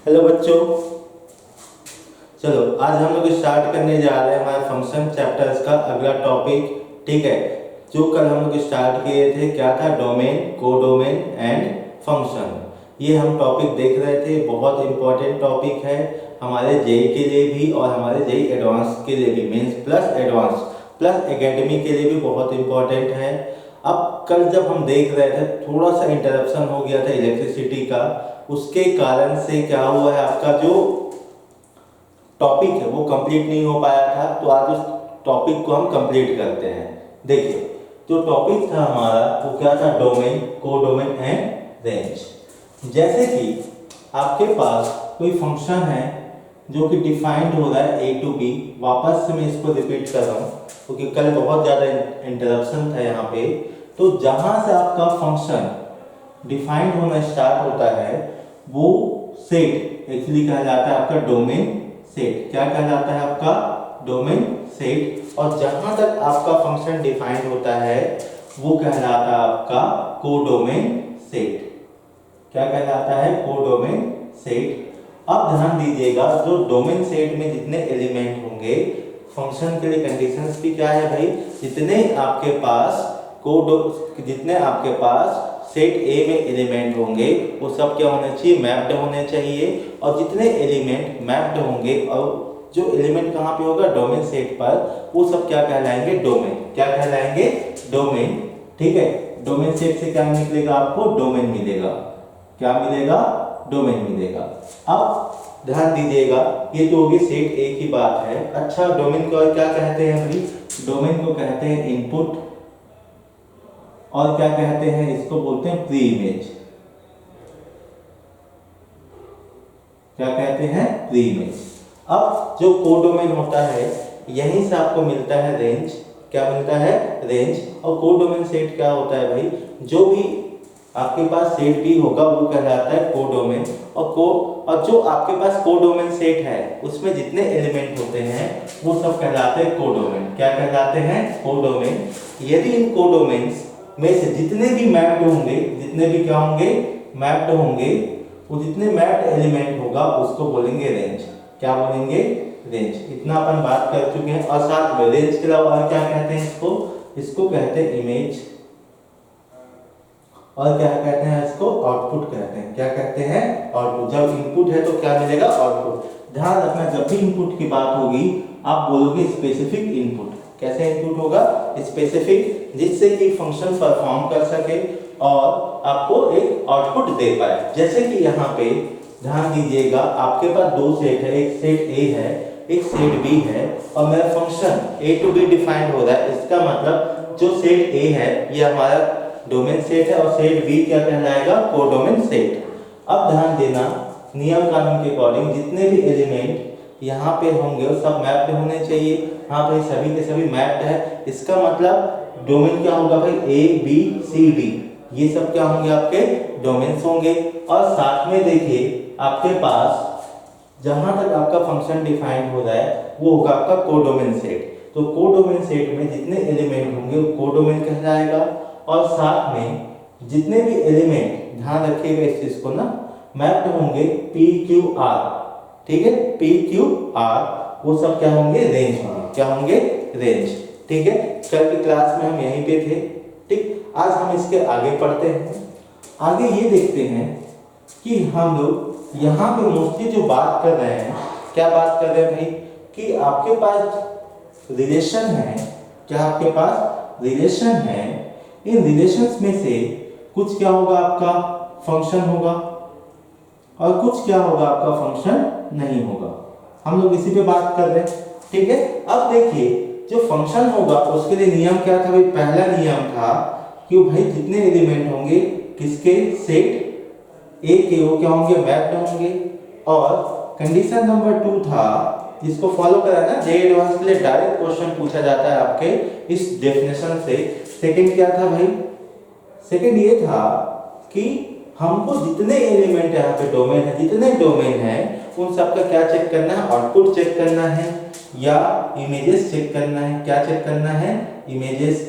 Hello बच्चों, चलो आज हम लोग स्टार्ट करने जा रहे हैं हमारे फंक्शन चैप्टर्स का अगला टॉपिक। ठीक है, जो कल हम लोग स्टार्ट किए थे क्या था, डोमेन, कोडोमेन एंड फंक्शन। ये हम टॉपिक देख रहे थे, बहुत इंपॉर्टेंट टॉपिक है हमारे जेई के लिए भी और हमारे जेई एडवांस के लिए भी, means plus advance plus academy के लिए भी बहुत इंपॉर्टेंट है। अब कल जब हम देख रहे थे थोड़ा सा इंटरप्शन हो गया था इलेक्ट्रिसिटी का, उसके कारण से क्या हुआ है, आपका जो टॉपिक है वो कंप्लीट नहीं हो पाया था। तो आज उस टॉपिक को हम कंप्लीट करते हैं। देखिए, जो टॉपिक था हमारा वो क्या था, डोमेन, कोडोमेन एंड रेंज। जैसे कि आपके पास कोई फंक्शन है जो कि डिफाइंड हो रहा है ए टू बी। वापस से मैं इसको रिपीट कर रहा हूँ क्योंकि कल बहुत ज़्यादा इंटरप्शन था यहाँ पे। तो जहाँ से आपका फंक्शन डिफाइंड होना स्टार्ट होता है वो सेट एक्चुअली कहलाता है आपका डोमेन सेट। क्या कहलाता है आपका, डोमेन सेट। और जहां तक आपका फंक्शन डिफाइंड होता है वो कहलाता है आपका कोडोमेन सेट। क्या कहलाता है, कोडोमेन सेट। अब ध्यान दीजिएगा, जो डोमेन सेट में जितने एलिमेंट होंगे, फंक्शन के लिए कंडीशंस भी क्या है भाई, जितने आपके पास सेट ए में एलिमेंट होंगे वो सब क्या होने चाहिए, मैप्ड होने चाहिए। और जितने एलिमेंट मैप्ड होंगे और जो एलिमेंट कहाँ पे होगा, डोमेन सेट पर, वो सब क्या कहलाएंगे, डोमेन। क्या कहलाएंगे, डोमेन। ठीक है, डोमेन सेट से क्या निकलेगा, आपको डोमेन मिलेगा। क्या मिलेगा, डोमेन मिलेगा। अब ध्यान दीजिएगा, ये तो होगी सेट ए की बात है। अच्छा, डोमेन को और क्या कहते हैं भाई, डोमेन को कहते हैं इनपुट, और क्या कहते हैं, इसको बोलते हैं प्री इमेज। क्या कहते हैं, प्री इमेज। अब जो कोडोमेन होता है यहीं से आपको मिलता है रेंज। क्या मिलता है, रेंज। और कोडोमेन सेट क्या होता है भाई, जो भी आपके पास सेट भी होगा वो कहलाता है कोडोमेन। और जो आपके पास कोडोमेन सेट है उसमें जितने एलिमेंट होते हैं वो सब कहलाते हैं कोडोमेन। क्या कहलाते हैं, कोडोमेन। यदि इन कोडोमेन्स में से जितने भी मैप्ड होंगे, जितने भी क्या होंगे, मैप्ड होंगे, वो जितने मैप्ड एलिमेंट होगा उसको बोलेंगे रेंज। क्या बोलेंगे, रेंज। इतना अपन बात कर चुके हैं। और साथ में रेंज के अलावा क्या कहते हैं इसको कहते हैं इमेज। और क्या कहते हैं इसको, आउटपुट कहते हैं। क्या कहते हैं, आउटपुट। जब इनपुट है तो क्या मिलेगा, आउटपुट। ध्यान रखना, जब भी इनपुट की बात होगी आप बोलोगे स्पेसिफिक इनपुट। कैसे इनपुट होगा, स्पेसिफिक, जिससे कि फंक्शन परफॉर्म कर सके और आपको एक आउटपुट दे पाए। जैसे कि यहाँ पे ध्यान दीजिएगा, आपके पास दो सेट है, एक सेट ए है, एक सेट बी है, और मेरा function A to B defined हो रहा है। इसका मतलब जो सेट ए है ये हमारा डोमेन सेट है और सेट बी क्या कहलाएगा, कोडोमेन सेट। अब ध्यान देना, नियम कानून के अकॉर्डिंग जितने भी एलिमेंट यहाँ पे होंगे वो सब मैप्ड होने चाहिए। हाँ भाई, सभी के सभी मैप्ड है। इसका मतलब डोमेन क्या होगा भाई, ए बी सी डी, ये सब क्या होंगे, आपके डोमेन्स होंगे। और साथ में देखिए, आपके पास जहां तक आपका फंक्शन डिफाइंड हो रहा है वो होगा आपका कोडोमेन सेट। तो कोडोमेन सेट में जितने एलिमेंट होंगे वो कोडोमेन कहलाएगा। और साथ में जितने भी एलिमेंट, ध्यान रखिएगा इस चीज को ना, मैप्ड होंगे पी क्यू आर। ठीक है, पी क्यू आर, वो सब क्या होंगे, रेंज होंगे। क्या होंगे, रेंज। ठीक है, कल की क्लास में हम यहीं पे थे। ठीक, आज हम इसके आगे पढ़ते हैं। आगे ये देखते हैं कि हम लोग यहाँ पे मोस्टली जो बात कर रहे हैं, क्या बात कर रहे हैं भाई, कि आपके पास रिलेशन है। क्या आपके पास रिलेशन है, इन रिलेशंस में से कुछ क्या होगा, आपका फंक्शन होगा और कुछ क्या होगा, आपका फंक्शन नहीं होगा। हम लोग इसी पे बात कर रहे हैं। ठीक है, अब देखिए, जो फंक्शन होगा उसके लिए नियम क्या था भाई, पहला नियम था कि भाई जितने एलिमेंट होंगे किसके, सेट ए के, वो क्या होंगे, मैप्ड होंगे। और कंडीशन नंबर 2 था, जिसको फॉलो करा ना, जे एडवांस के लिए डायरेक्ट क्वेश्चन पूछा जाता है आपके इस डेफिनेशन से। सेकंड क्या था भाई, सेकंड ये था कि हमको जितने एलिमेंट यहाँ पे डोमेन है, जितने डोमेन है उन सबका क्या चेक करना है, आउटपुट चेक करना है या इमेजेस चेक करना है। क्या चेक करना है, इमेजेस।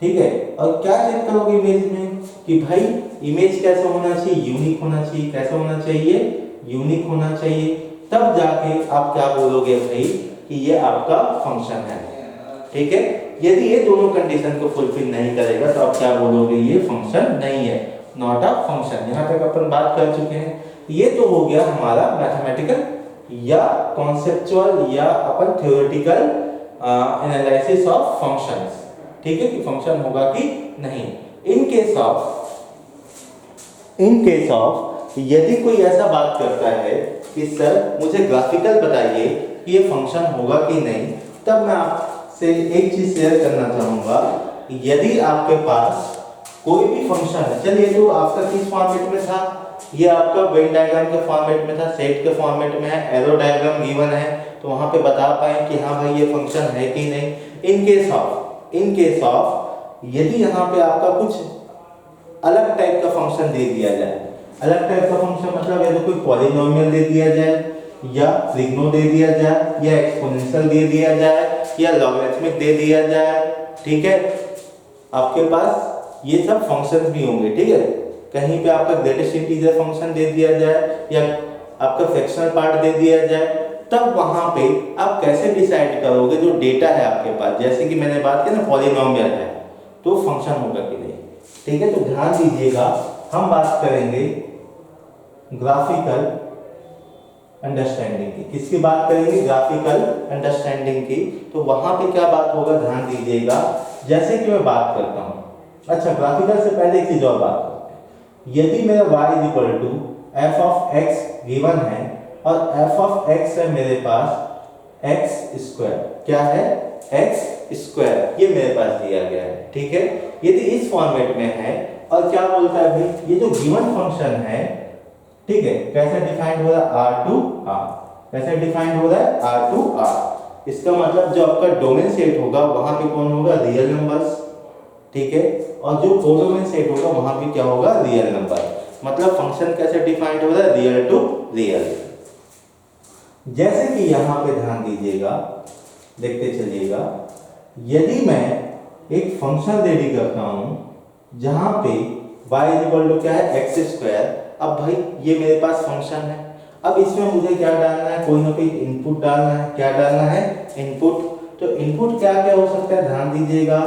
ठीक है, और क्या चेक करोगे इमेज में, कि भाई इमेज कैसा होना चाहिए, यूनिक होना चाहिए। कैसा होना चाहिए, यूनिक होना चाहिए, तब जाके आप क्या बोलोगे भाई कि ये आपका फंक्शन है। ठीक है, यदि ये दोनों कंडीशन को फुलफिल नहीं करेगा तो आप क्या बोलोगे, ये फंक्शन नहीं है, नॉट अ फंक्शन। यहाँ तक अपन बात कर चुके हैं। ये तो हो गया हमारा मैथमेटिकल या कॉन्सेप्चुअल या अपन थ्योरेटिकल एनालिसिस ऑफ फंक्शंस। ठीक है, कि फंक्शन होगा कि नहीं। इन केस ऑफ यदि कोई ऐसा बात करता है कि सर मुझे ग्राफिकल बताइए कि ये फंक्शन होगा कि नहीं, तब मैं आपसे एक चीज शेयर करना चाहूंगा। यदि आपके पास कोई भी फंक्शन है, चलिए तो आपका किस फॉर्मेट में था, ये आपका वेन डायग्राम के फॉर्मेट में था, सेट के फॉर्मेट में है, एरो डायग्राम गिवन है, तो वहां पे बता पाए कि हाँ भाई ये फंक्शन है कि नहीं। इन केस ऑफ यदि यहाँ पे आपका कुछ अलग टाइप का फंक्शन दे दिया जाए, अलग टाइप का फंक्शन मतलब या तो कोई पॉलिनोमियल दे दिया जाए, या ट्रिग्नो दे दिया जाए, या एक्सपोनेंशियल दे दिया जाए, या लॉगरिथमिक दे दिया जाए। ठीक है, आपके पास ये सब फंक्शंस भी होंगे। ठीक है, कहीं पे आपका ग्रेटेस्ट इंटीजर फंक्शन दे दिया जाए या आपका फ्रैक्शनल पार्ट दे दिया जाए, तब वहां पे आप कैसे डिसाइड करोगे जो डेटा है आपके पास, जैसे कि मैंने बात की ना पॉलिनोमियल है तो फंक्शन होगा कि नहीं। ठीक है, तो ध्यान दीजिएगा, हम बात करेंगे ग्राफिकल अंडरस्टैंडिंग की। किसकी बात करेंगे, ग्राफिकल अंडरस्टैंडिंग की। तो वहां पे क्या बात होगा, ध्यान दीजिएगा। जैसे कि मैं बात करता हूं, अच्छा ग्राफिकल से पहले एक चीज और बात करते हैं। यदि मेरा y f of x given है और f ऑफ x है मेरे पास x स्क्वायर, क्या है x स्क्वायर, ये मेरे पास दिया गया है। ठीक है, यदि इस फॉर्मेट में है और क्या बोलता है भाई, ये जो गिवन फंक्शन है, ठीक है, कैसे डिफाइंड हो रहा है, r टू r, कैसे डिफाइंड हो रहा है, r टू r। इसका मतलब जो आपका डोमेन सेट होगा वहां पे कौन होगा, रियल नंबर्स। ठीक है, और जो कोडोमेन सेट होगा वहां पे क्या होगा, रियल नंबर। मतलब फंक्शन कैसे डिफाइंड हो रहा है, रियल टू रियल। जैसे कि यहां पे ध्यान दीजिएगा, देखते चलिएगा, यदि मैं एक फंक्शन रेडी करता हूं जहां पे y इक्वल टू क्या है, एक्स स्क्वायर। अब भाई ये मेरे पास फंक्शन है, अब इसमें मुझे क्या डालना है, कोई ना कोई इनपुट डालना है। क्या डालना है, इनपुट। तो इनपुट क्या क्या हो सकता है, ध्यान दीजिएगा।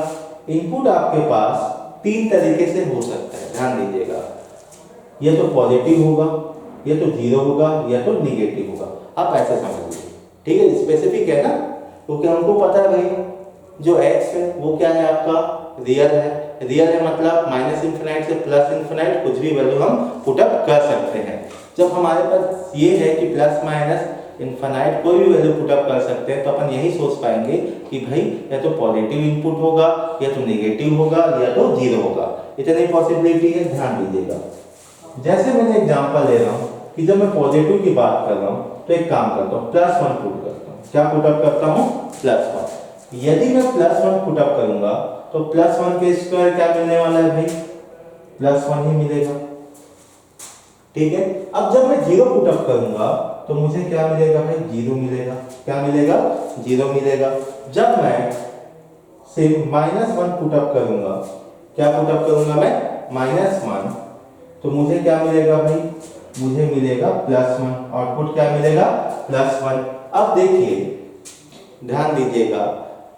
इनपुट आपके पास तीन तरीके से हो सकता है, ध्यान दीजिएगा। या तो पॉजिटिव होगा, या तो जीरो होगा, या तो निगेटिव होगा। आप ऐसे समझ लीजिए। ठीक है, स्पेसिफिक है ना, क्योंकि हमको पता है भाई जो x है वो क्या है, आपका रियल है। रियल है मतलब माइनस इंफिनाइट से प्लस इंफिनाइट कुछ भी वैल्यू हम पुटअप कर सकते हैं। जब हमारे पास ये है कि प्लस माइनस इंफिनाइट कोई भी वैल्यू पुटअप कर सकते हैं, तो अपन यही सोच पाएंगे कि भाई या तो पॉजिटिव इनपुट होगा, या तो नेगेटिव होगा, या तो जीरो होगा। इतनी पॉसिबिलिटी है, ध्यान दीजिएगा। जैसे मैंने एग्जांपल ले रहा हूँ कि जब मैं पॉजिटिव की बात कर रहा हूँ तो एक काम करता हूँ, +1 पुट करता हूँ। क्या पुटअप करता हूँ, +1। यदि मैं +1 पुटअप करूंगा तो +1 के स्क्वायर क्या मिलने वाला है भाई, +1 ही मिलेगा। ठीक है, अब जब मैं 0 पुटअप करूंगा तो मुझे क्या मिलेगा भाई, 0 मिलेगा। क्या मिलेगा, 0 मिलेगा। जब मैं से -1 पुटअप करूंगा, क्या पुटअप करूंगा मैं, -1, तो मुझे क्या मिलेगा भाई, मुझे मिलेगा +1। आउटपुट क्या मिलेगा, +1। अब देखिए, ध्यान दीजिएगा,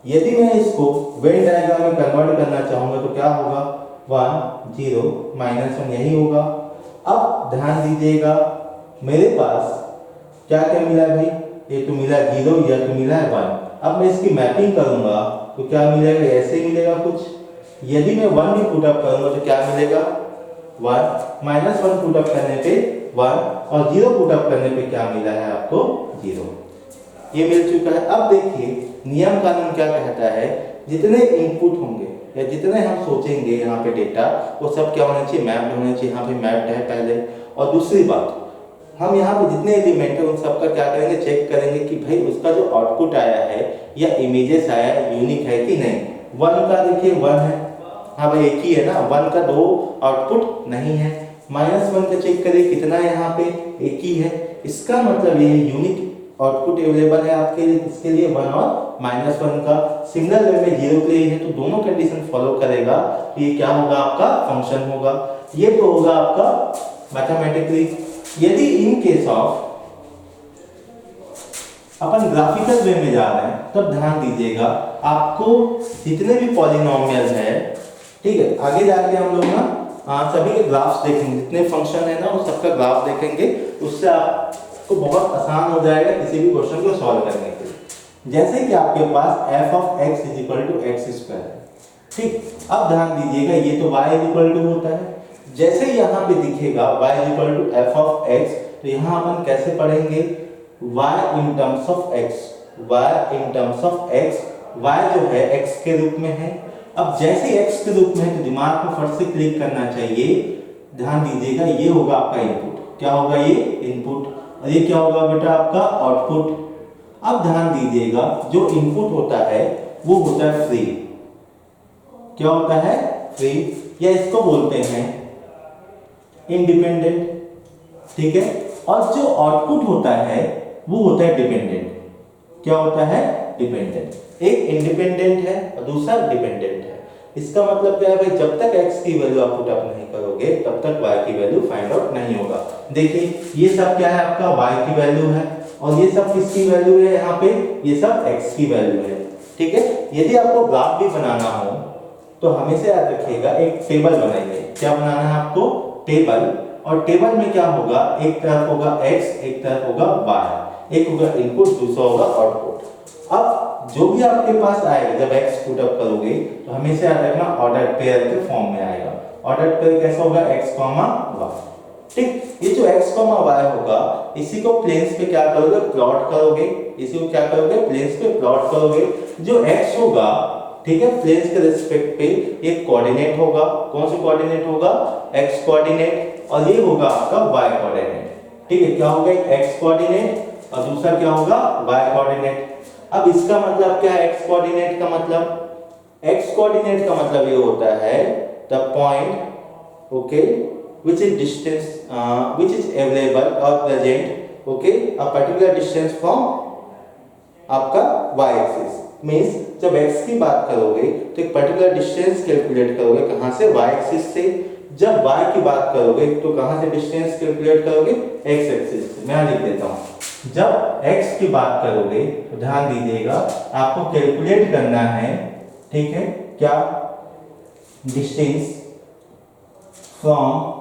यदि मैं इसको वेन डायग्राम में कन्वर्ट करना चाहूंगा तो क्या होगा, 1 0 -1 यही होगा। अब ध्यान दीजिएगा, मेरे पास क्या क्या मिला है भाई, ये तो मिला 0, या तो मिला है 1। अब मैं इसकी मैपिंग करूंगा तो क्या मिलेगा, ऐसे ही मिलेगा कुछ। यदि मैं 1 भी पुटअप करूंगा तो क्या मिलेगा, 1 -1 पुटअप करने पे 1 और 0 पुटअप करने पे क्या मिला है आपको, 0। ये मिल चुका है। अब देखिए नियम कानून क्या कहता है, जितने इनपुट होंगे या जितने हम सोचेंगे यहाँ पे डेटा, वो सब क्या होना चाहिए, मैप्ड होना चाहिए। यहाँ पे मैप्ड है पहले। और दूसरी बात, हम यहाँ पे जितने एलिमेंट है उन सबका क्या करेंगे, चेक करेंगे कि भाई उसका जो आउटपुट आया है या इमेजेस आया है यूनिक है कि नहीं। 1 का देखिए 1 है, हाँ भाई एक ही है ना, 1 का 2 आउटपुट नहीं है। -1 का चेक करिए कितना है, यहाँ पे एक ही है। इसका मतलब ये यूनिक आउटपुट अवेलेबल है आपके लिए, इसके लिए 1 और -1 का। सिंगल वे में 0 के लिए है तो दोनों कंडीशन फॉलो करेगा, तो ये क्या होगा, आपका फंक्शन होगा। ये तो होगा आपका मैथमेटिकली। यदि इन केस ऑफ अपन ग्राफिकल वे में जा रहे हैं तब ध्यान दीजिएगा, आपको जितने भी पॉलिनोमियल है, ठीक है, आगे जाके हम लोग ना सभी के ग्राफ्स देखेंगे, जितने फंक्शन है ना उस सबका ग्राफ देखेंगे, उससे आपको बहुत आसान हो जाएगा किसी भी क्वेश्चन को सॉल्व करने के लिए। जैसे कि आपके पास f of x is equal to x square है, ठीक। अब ध्यान दीजिएगा ये तो y इज इक्वल टू होता है, जैसे यहाँ पे दिखेगा y is equal to f of x, तो यहाँ अपन कैसे पढ़ेंगे y in terms of x, y in terms of x, y जो है x के रूप में है। अब जैसे x के रूप में है तो दिमाग में फट से क्लिक करना चाहिए, ध्यान दीजिएगा ये होगा आपका इनपुट, क्या होगा ये इनपुट, और ये क्या होगा बेटा आपका आउटपुट। अब ध्यान दीजिएगा जो इनपुट होता है वो होता है फ्री, क्या होता है फ्री, या इसको बोलते हैं इंडिपेंडेंट, ठीक है। और जो आउटपुट होता है वो होता है डिपेंडेंट, क्या होता है डिपेंडेंट। एक इंडिपेंडेंट है और दूसरा डिपेंडेंट है। इसका मतलब क्या है भाई, जब तक x की वैल्यू आप पुट अप नहीं करोगे तब तक y की वैल्यू फाइंड आउट नहीं होगा। देखिए ये सब क्या है आपका y की वैल्यू है, और ये सब किसकी वैल्यू है, यहाँ पे ये सब x की वैल्यू है, ठीक है। यदि आपको ग्राफ भी बनाना हो तो हमेशा याद रखिएगा एक टेबल बनाइए, क्या बनाना है आपको टेबल, और टेबल में क्या होगा, एक तरफ होगा x, एक तरफ होगा y, एक होगा इनपुट, दूसरा होगा आउटपुट। अब जो भी आपके पास आएगा जब x पुट अप करोगे तो हमेशा याद रखना ऑर्डर पेयर के फॉर्म में आएगा। ऑर्डर पेयर कैसा होगा, x, y, ठीक। ये जो x, y होगा इसी को प्लेन्स पे क्या करोगे, प्लॉट करोगे, इसी को क्या करोगे, प्लेन्स पे प्लॉट करोगे। जो x होगा, ठीक है, प्लेन्स के रिस्पेक्ट पे एक कोऑर्डिनेट होगा, कौन सा कोऑर्डिनेट होगा, x कोऑर्डिनेट, और ये होगा आपका y कोऑर्डिनेट, ठीक है। क्या होगा, एक x कोऑर्डिनेट और दूसरा क्या होगा, y कोऑर्डिनेट। अब इसका मतलब क्या है, x कोऑर्डिनेट का मतलब, x कोऑर्डिनेट का मतलब ये होता है the point, okay, which is distance which is available or present, okay, a particular distance from आपका y एक्सिस। मींस जब x की बात करोगे तो एक पर्टिकुलर डिस्टेंस कैलकुलेट करोगे, कहां से, y एक्सिस से। जब y की बात करोगे तो कहां से डिस्टेंस कैलकुलेट करोगे, x एक्सिस से। मैं लिख देता हूं, जब x की बात करोगे तो ध्यान दीजिएगा आपको कैलकुलेट करना है, ठीक है, क्या, डिस्टेंस फ्रॉम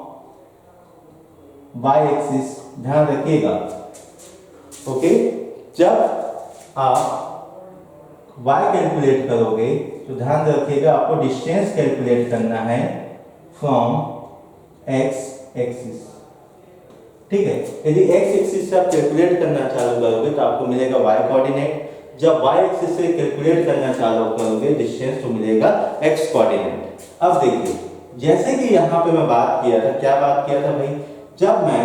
y एक्सिस, ध्यान रखिएगा, ओके। जब आप y कैलकुलेट करोगे तो ध्यान रखिएगा आपको डिस्टेंस कैलकुलेट करना है फ्रॉम x एक्सिस, ठीक है। यदि x एक्सिस से आप कैलकुलेट करना चालू करोगे तो आपको मिलेगा y कोऑर्डिनेट। जब y एक्सिस से कैलकुलेट करना चालू करोगे डिस्टेंस तो मिलेगा x कोऑर्डिनेट। अब देखिए जैसे कि यहाँ पे मैं बात किया था, क्या बात किया था भाई, जब मैं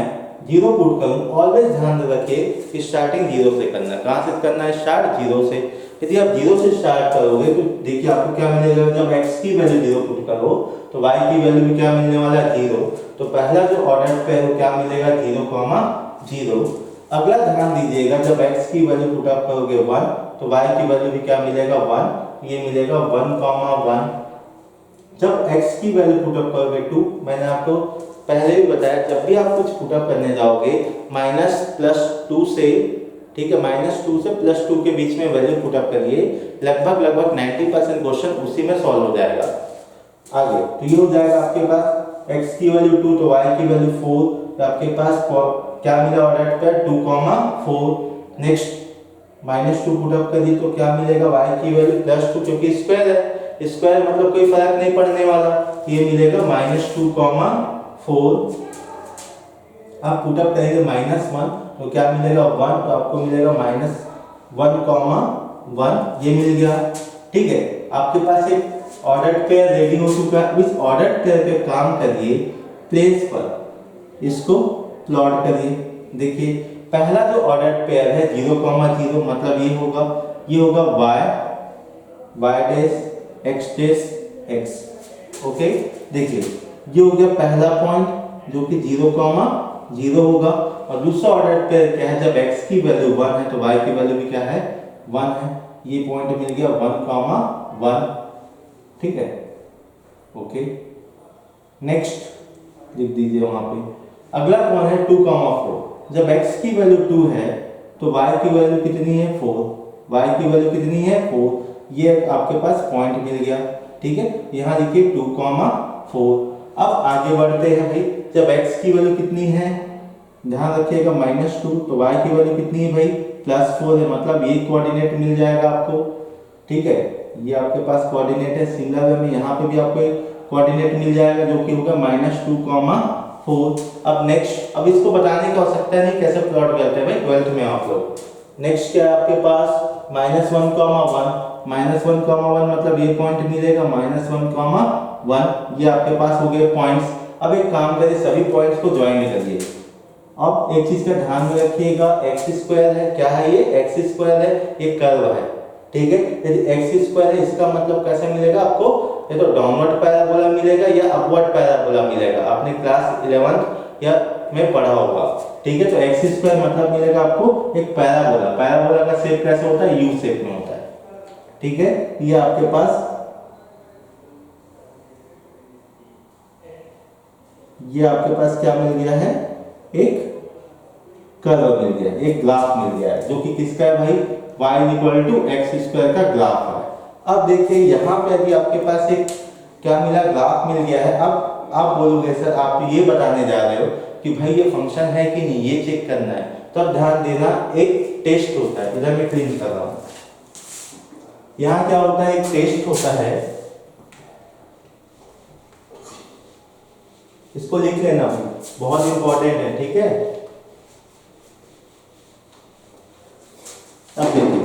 जीरो पुट करूं, ऑलवेज ध्यान रखिए स्टार्टिंग जीरो से करना। कहां से करना है, स्टार्ट जीरो से। यदि आप जीरो से स्टार्ट करोगे तो देखिए आपको क्या मिलेगा, जब x की वैल्यू जीरो पुट करो तो y की वैल्यू भी क्या मिलने वाला है, जीरो। तो पहला जो ऑर्डर पे है क्या मिलेगा, 0, 0। अगला ध्यान दीजिएगा जब x की वैल्यू पुट अप करोगे 1 तो y की वैल्यू भी क्या मिलेगा, 1, ये मिलेगा 1, 1। जब x की वैल्यू पुट अप करोगे 2, मैंने आपको पहले भी बताया जब भी आप कुछ पुट अप करने जाओगे माइनस प्लस 2 से, ठीक है, -2 से +2 के बीच में वैल्यू पुट अप करिए, लगभग 90% क्वेश्चन उसी में सॉल्व हो जाएगा। आगे तो ये हो जाएगा आपके पास x की वैल्यू 2 तो y की वैल्यू 4, तो आपके पास क्या मिला ऑर्डर पर 2, 4। नेक्स्ट -2 पुट अप करिए तो क्या मिलेगा, y की वैल्यू +2, क्योंकि स्क्वायर है, स्क्वायर मतलब कोई फर्क नहीं पड़ने वाला, ये मिलेगा -2, 4। आप पुट अप करेंगे -1 तो क्या मिलेगा, 1, तो आपको मिलेगा -1, 1, ये मिल गया, ठीक है। आपके पास एक ऑर्डर पेयर रेडी हो चुका है। इस ऑर्डर पेयर पे काम करिए, प्लेस पर इसको प्लॉट करिए। देखिए पहला जो ऑर्डर पेयर है 0, 0 मतलब ये होगा y dash x dash x, okay. देखिए ये हो गया पहला पॉइंट जो कि 0, 0 होगा, और दूसरा ऑर्डर पेयर क्या है, जब x की वैल्यू 1 है तो y की वैल्यू भी क्या है, 1 है। ये पॉइंट मिल गया 1, 1, ठीक है, ओके। नेक्स्ट लिख दीजिए वहां पे अगला कौन है 2,4। जब x की वैल्यू 2 है तो y की वैल्यू कितनी है 4, y की वैल्यू कितनी है 4। ये आपके पास पॉइंट मिल गया, ठीक है। यहाँ लिखिए 2,4। अब आगे बढ़ते हैं भाई, जब x की वैल्यू कितनी है, ध्यान रखिएगा -2, तो y की वैल्यू कितनी है भाई +4 है, मतलब ये कोऑर्डिनेट मिल जाएगा आपको, ठीक है। ये आपके पास कोऑर्डिनेट है, सिमिलर वे में यहाँ पे भी आपको एक कोऑर्डिनेट मिल जाएगा जो कि होगा -2,4। अब नेक्स्ट, अब इसको बताने की आवश्यकता नहीं कैसे प्लॉट करते हैं भाई, 12th में आप लोग। नेक्स्ट क्या है आपके पास -1,1, -1,1 मतलब ये पॉइंट मिलेगा -1,1, ये आपके पास हो गए पॉइंट्स। अब एक काम करिए, सभी पॉइंट्स को ज्वाइन करिए। अब एक चीज का ध्यान में रखिएगा, x² है, क्या है ये x² है, ये कर्व है, ठीक है। यदि x² है इसका मतलब कैसे मिलेगा आपको, ये तो डाउनवर्ड पैराबोला मिलेगा या अपवर्ड पैराबोला मिलेगा, आपने क्लास 11th या में पढ़ा होगा, ठीक है। तो x² मतलब मिलेगा आपको एक पैराबोला। पैराबोला का शेप कैसे होता है, यू शेप में होता है, ठीक है। ये आपके पास, ये आपके पास क्या मिल गया है, एक कर्व मिल गया, एक ग्राफ मिल गया है जो कि किसका है भाई y=x² का ग्राफ है। अब देखिए यहाँ पे अभी आपके पास एक क्या मिला, ग्राफ मिल गया है। अब आप बोलोगे सर आप ये बताने जा रहे हो कि भाई ये फंक्शन है कि नहीं, ये चेक करना है। तो अब ध्यान देना, एक टेस्ट होता है, इधर मैं क्लीन कर रहा हूँ, यहाँ क्या होता है, एक टेस्ट होता है, इसको लिख लेना, बहुत इंपॉर्टेंट है, ठीक है। अब देखिए,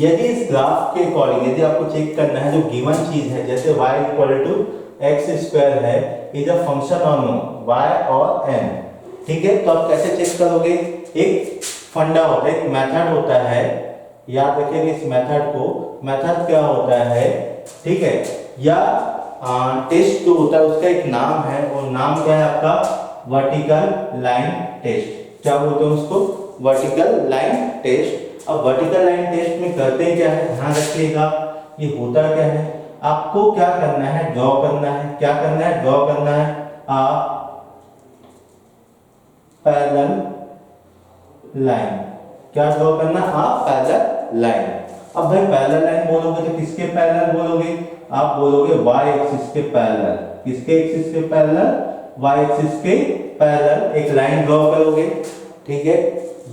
यदि इस ग्राफ के अकॉर्डिंग यदि आपको चेक करना है जो गिवन चीज है, जैसे y=x² है, is a function on y और n, ठीक है। तो आप कैसे चेक करोगे, एक फंडा होता है, एक मेथड होता है, याद रखिएगा इस मेथड को। मेथड क्या होता है, ठीक है, या टेस्ट जो होता है उसका एक नाम है, और नाम क्या है आपका वर्टिकल लाइन टेस्ट। क्या बोलते हैं उसको, वर्टिकल लाइन टेस्ट। अब वर्टिकल लाइन टेस्ट में करते हैं क्या है, ध्यान रखिएगा, ये होता क्या है, आपको क्या करना है, ड्रॉ करना है, क्या करना है, ड्रॉ करना है आ पैरेलल लाइन। क्या ड्रॉ करना, आ पैरेलल लाइन। अब भाई पैरेलल लाइन बोलोगे तो किसके पैरेलल बोलोगे, आप बोलोगे y एक्सिस के पैरेलल। किसके एक्सिस के पैरेलल, y एक्सिस के पैरेलल एक लाइन ड्रॉ करोगे, ठीक है।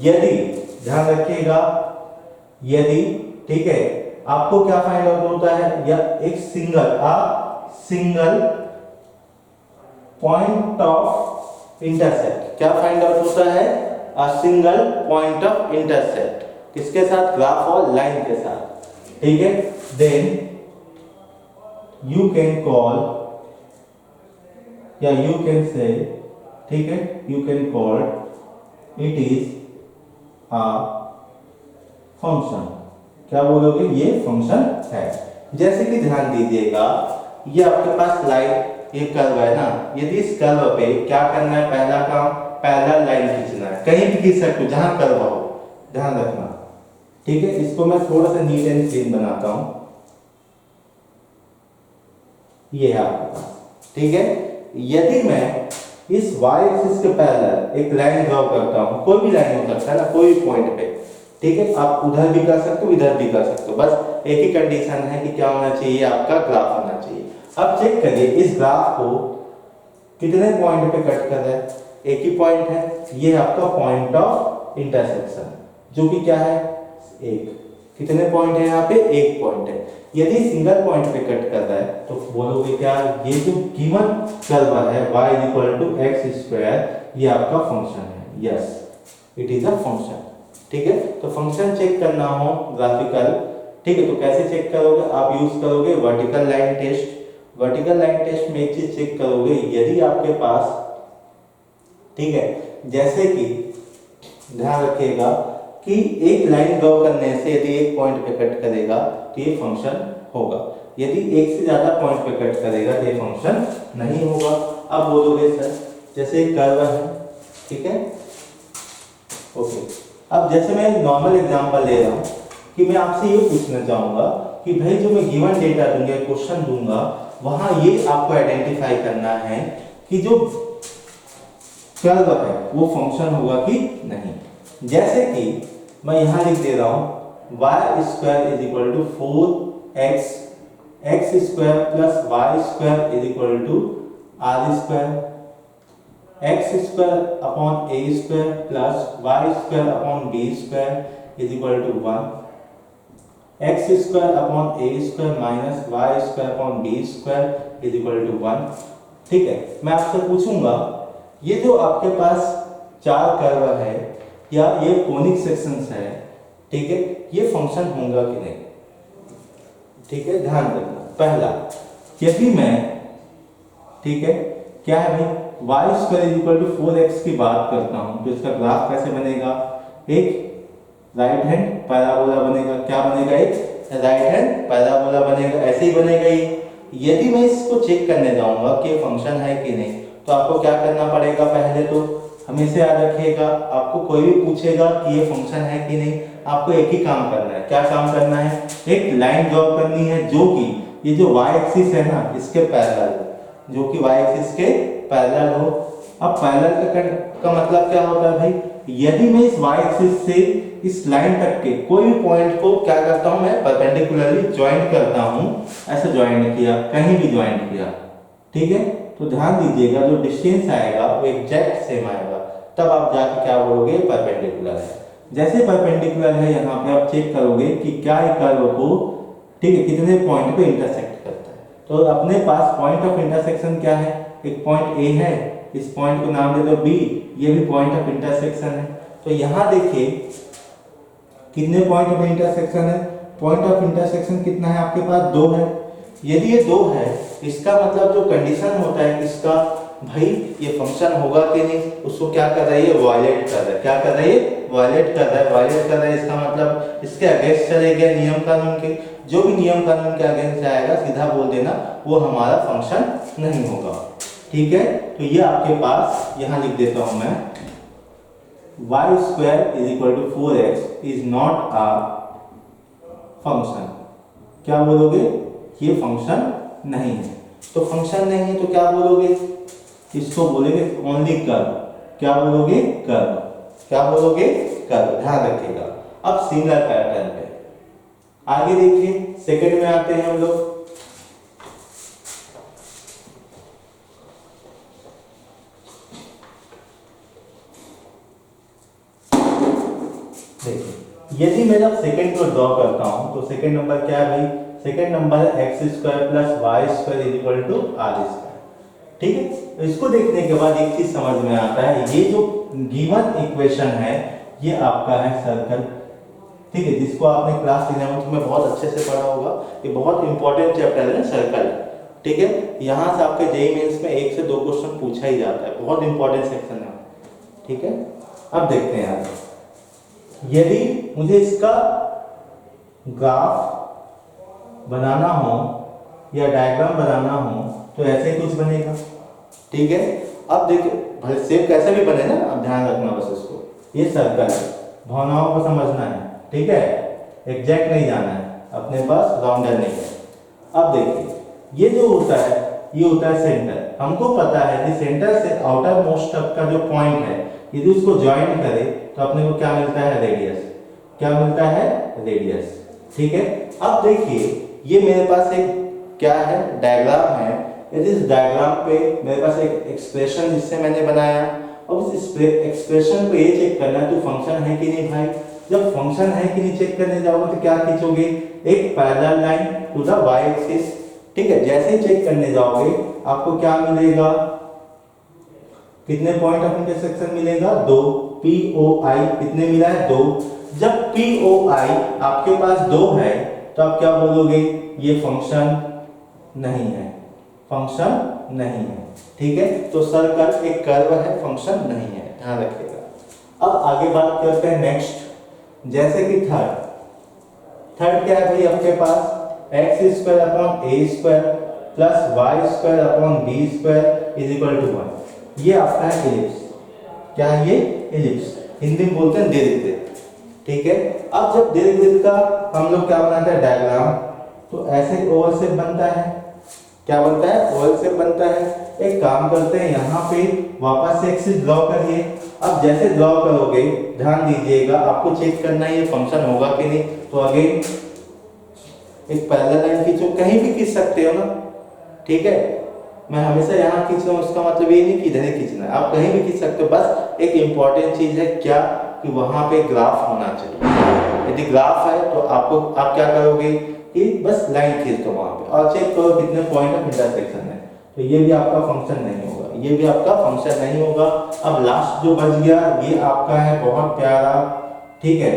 यदि ध्यान रखिएगा, यदि, ठीक है, आपको क्या फाइंड आउट होता है, या एक सिंगल पॉइंट ऑफ इंटरसेक्ट। क्या फाइंड आउट होता है, a single point of intersect, किसके साथ, ग्राफ और लाइन के साथ, ठीक है। देन यू कैन कॉल, या यू कैन से, ठीक है, you can call it is a function. क्या बोलोगे, ये फंक्शन है। जैसे कि ध्यान दीजिएगा, ये आपके पास लाइन, ये कर्व है ना, यदि इस कर्व पे क्या करना है, पहला काम पैरेलल लाइन खींचना है, कहीं भी खींच सकते हो जहां कर्व हो, ध्यान रखना, ठीक है। इसको मैं थोड़ा सा नीट एंड क्लीन बनाता हूं, ये है आपके पास, ठीक है। यदि मैं इस y एक्सिस के पैरेलल एक लाइन ड्रॉ करता हूं, कोई भी लाइन हो सकता है ना, कोई भी पॉइंट पे, ठीक है, आप उधर भी कर सकते हो, इधर भी कर सकते हो, बस एक ही कंडीशन है कि क्या होना चाहिए, आपका ग्राफ होना चाहिए। अब चेक करिए इस ग्राफ को कितने पॉइंट पे कट कर रहा है, एक ही पॉइंट है, ये आपका पॉइंट ऑफ इंटरसेक्शन, जो कि क्या है, एक। कितने पॉइंट है यहाँ पे, एक पॉइंट है। यदि सिंगल पॉइंट पे कट कर रहा है तो बोलोगे क्या, ये जो गिवन कर्व है y=x², ये आपका फंक्शन है, yes it is a function, ठीक है। तो फंक्शन चेक करना हो ग्राफिकल, ठीक है, तो कैसे चेक करोगे, आप यूज करोगे vertical line test. Vertical line test में एक चीज चेक करोगे, यदि आपके पास, ठीक है, जैसे कि ध्यान रखिएगा कि एक लाइन ड्रॉ करने से यदि एक पॉइंट पे कट करेगा तो ये फंक्शन होगा, यदि एक से ज्यादा पॉइंट पे कट करेगा तो ये फंक्शन नहीं होगा। अब बोलोगे सर जैसे एक कर्व है, ठीक है, ओके। अब जैसे मैं नॉर्मल एग्जांपल ले रहा हूँ कि मैं आपसे ये पूछना चाहूंगा कि भाई जो मैं गिवन डेटा दूंगा, क्वेश्चन दूंगा, वहां ये आपको आइडेंटिफाई करना है कि जो कर्व है वो फंक्शन होगा कि नहीं। जैसे कि मैं यहाँ लिख दे रहा हूँ y square is equal to 4x x square plus y square is equal to r square, x square upon a square plus y square upon b square is equal to 1, x square upon a square minus y square upon b square is equal to 1। ठीक है, मैं आपसे पूछूंगा ये जो आपके पास चार curve है या ये कोनिक सेक्शंस है, ठीक है, ये फंक्शन होगा कि नहीं। ठीक है, ध्यान रखना। पहला, यदि मैं, ठीक है, क्या है भाई, y square is equal to 4x की बात करता हूं तो इसका ग्राफ कैसे बनेगा, एक राइट हैंड पैराबोला बनेगा। क्या बनेगा, एक राइट हैंड पैराबोला बनेगा, ऐसे ही बनेगा ये। यदि मैं इसको चेक करने जाऊंगा कि फंक्शन है कि नहीं, तो आपको क्या करना पड़ेगा, पहले तो हमेशा याद रखिएगा, आपको कोई भी पूछेगा कि ये फंक्शन है कि नहीं, आपको एक ही काम करना है। क्या काम करना है, एक लाइन ड्रॉ करनी है जो कि ये जो y एक्सिस है ना इसके पैरेलल, जो कि y एक्सिस के पैरेलल हो। अब पैरेलल का मतलब क्या होता है भाई, यदि मैं इस y एक्सिस से इस लाइन तक के कोई भी पॉइंट को क्या करता हूं, मैं परपेंडिकुलरली ज्वाइंट करता हूं, ऐसे ज्वाइंट किया, कहीं भी ज्वाइंट किया, ठीक है, तो ध्यान दीजिएगा जो डिस्टेंस आएगा वो एग्जैक्ट सेम आएगा, तब आप जाके क्या बोलोगे, परपेंडिकुलर है। जैसे परपेंडिकुलर है यहाँ पे आप चेक करोगे कि क्या ये कर्व को, ठीक है, कितने पॉइंट पे इंटरसेक्ट करता है। तो अपने पास पॉइंट ऑफ इंटरसेक्शन क्या है, एक पॉइंट ए है, इस पॉइंट को नाम दे दो बी, ये भी पॉइंट ऑफ इंटरसेक्शन है। तो यहाँ देखिए कितने पॉइंट ऑफ इंटरसेक्शन है, पॉइंट ऑफ इंटरसेक्शन कितना है आपके पास, 2 है। यदि ये 2 है, इसका मतलब जो कंडीशन होता है इसका, भाई ये फंक्शन होगा कि नहीं, उसको क्या कर रहा है, ये वायलेट कर रहा है। क्या कर रहा है, ये वायलेट कर रहा है। वायलेट कर रहा है इसका मतलब इसके अगेंस्ट चले गए नियम कानून के, जो भी नियम कानून के अगेंस्ट आएगा सीधा बोल देना वो हमारा फंक्शन नहीं होगा। ठीक है, तो ये आपके पास यहाँ लिख देता हूं मैं, y square is equal to 4x is not a function. क्या बोलोगे, ये फंक्शन नहीं है। तो फंक्शन नहीं है तो क्या बोलोगे, इसको बोलेंगे ओनली कर्व। क्या बोलोगे, कर्व। क्या बोलोगे, कर्व। ध्यान रखिएगा। अब सिमिलर पैटर्न पे आगे देखिए, सेकंड में आते हैं हम लोग। देखिए, यदि मैं जब सेकंड को ड्रॉ करता हूं तो सेकंड नंबर क्या है भाई, सेकंड नंबर है x square plus y square is equal to r square. ठीक है, तो इसको देखने के बाद एक चीज समझ में आता है, ये जो गिवन इक्वेशन है ये आपका है सर्कल। ठीक है, जिसको आपने क्लास 11th में बहुत अच्छे से पढ़ा होगा, ये बहुत इंपॉर्टेंट चैप्टर है सर्कल। ठीक है, यहाँ से आपके जेईई मेंस में 1 से 2 क्वेश्चन पूछा ही जाता है, बहुत इंपॉर्टेंट सेक्शन है। ठीक है, अब देखते हैं आगे। यदि मुझे इसका ग्राफ बनाना हो या डायग्राम बनाना हो तो ऐसे ही कुछ बनेगा। ठीक है, अब देखिए भले सेप कैसे भी बने ना, अब ध्यान रखना बस इसको, ये सर्कल है, भावनाओं को समझना है। ठीक है, एग्जैक्ट नहीं जाना है, अपने पास राउंडर नहीं है। अब देखिए ये जो होता है ये होता है सेंटर। हमको पता है कि सेंटर से आउटर मोस्ट तक का जो पॉइंट है यदि उसको ज्वाइंट करे तो अपने को क्या मिलता है, रेडियस। क्या मिलता है, रेडियस। ठीक है, अब देखिए ये मेरे पास एक क्या है, डायग्राम है। यदि इस डायग्राम पे मेरे पास एक एक्सप्रेशन जिससे मैंने बनाया, और उस एक्सप्रेशन को ये चेक करना है तो फंक्शन है कि नहीं भाई। जब फंक्शन है कि नहीं चेक करने जाओगे तो क्या खींचोगे, एक parallel line to the y axis. ठीक है, जैसे ही चेक करने जाओगे आपको क्या मिलेगा, कितने पॉइंट ऑफ इंटरसेक्शन मिलेगा, 2। POI कितने मिला है, 2। जब POI आपके पास 2 है तो आप क्या बोलोगे, ये फंक्शन नहीं है, फंक्शन नहीं है। ठीक है, तो सर्कल एक कर्व है, फंक्शन नहीं है, ध्यान रखिएगा। अब आगे बात करते हैं नेक्स्ट, जैसे कि थर्ड क्या है भाई आपके पास, x square upon a square plus y square upon b square is equal to 1। ये आपका है इलिप्स। क्या है ये, इलिप्स, हिंदी में बोलते हैं दीर्घवृत्त। ठीक है, अब जब दीर्घवृत्त का हम लोग क्या बनाते हैं, डायग्राम, तो ऐसे ओवल शेप बनता है। क्या बनता है, ओवल शेप बनता है। एक एक काम करते हैं, यहाँ पे वापस से एक्सिस ड्रॉ करिए। अब जैसे ड्रॉ करोगे ध्यान दीजिएगा, आपको चेक करना है ये फंक्शन होगा कि नहीं। तो अगेन एक पैरेलल लाइन खींचो, कहीं भी खींच सकते हो ना, ठीक है। मैं हमेशा यहाँ खींच रहा हूँ, उसका मतलब ये नहीं कि इधर ही खींचना है, आप कहीं भी खींच सकते हो। बस एक इम्पॉर्टेंट चीज है क्या, कि वहां पे ग्राफ होना चाहिए। यदि ग्राफ है तो आप क्या करोगे कि बस लाइन खींच दो वहां पे और चेक करो कितने पॉइंट ऑफ इंटरसेक्शन है। तो ये भी आपका फंक्शन नहीं होगा, ये भी आपका फंक्शन नहीं होगा। अब लास्ट जो बच गया ये आपका है बहुत प्यारा, ठीक है,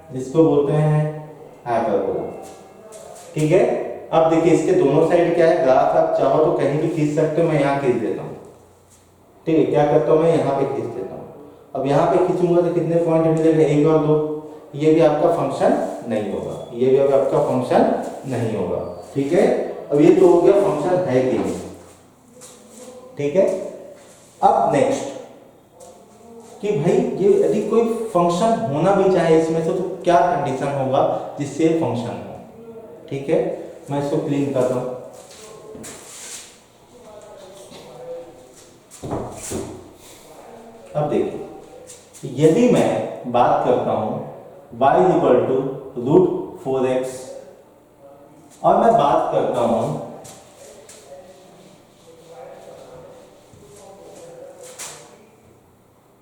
जिसको बोलते हैं हाइपरबोला, ठीक है। अब देखिए इसके दोनों साइड क्या है, ग्राफ आप चाहो तो कहीं भी खींच सकते हो, मैं यहाँ खींच देता हूँ, ठीक है। क्या करता हूँ मैं यहाँ पे खींच देता हूँ। अब यहाँ पे खींचूंगा तो कितने पॉइंट मिलेंगे, 1 और 2। ये भी आपका फंक्शन नहीं होगा, ये भी आपका फंक्शन नहीं होगा, ठीक है। अब ये तो हो गया फंक्शन है कि नहीं, ठीक है। अब नेक्स्ट कि भाई ये यदि कोई फंक्शन होना भी चाहे इसमें से तो क्या कंडीशन होगा जिससे फंक्शन हो, ठीक है। मैं इसको क्लीन कर रहा हूं। अब देखिए यदि मैं बात करता हूं y = √4x और मैं बात करता हूं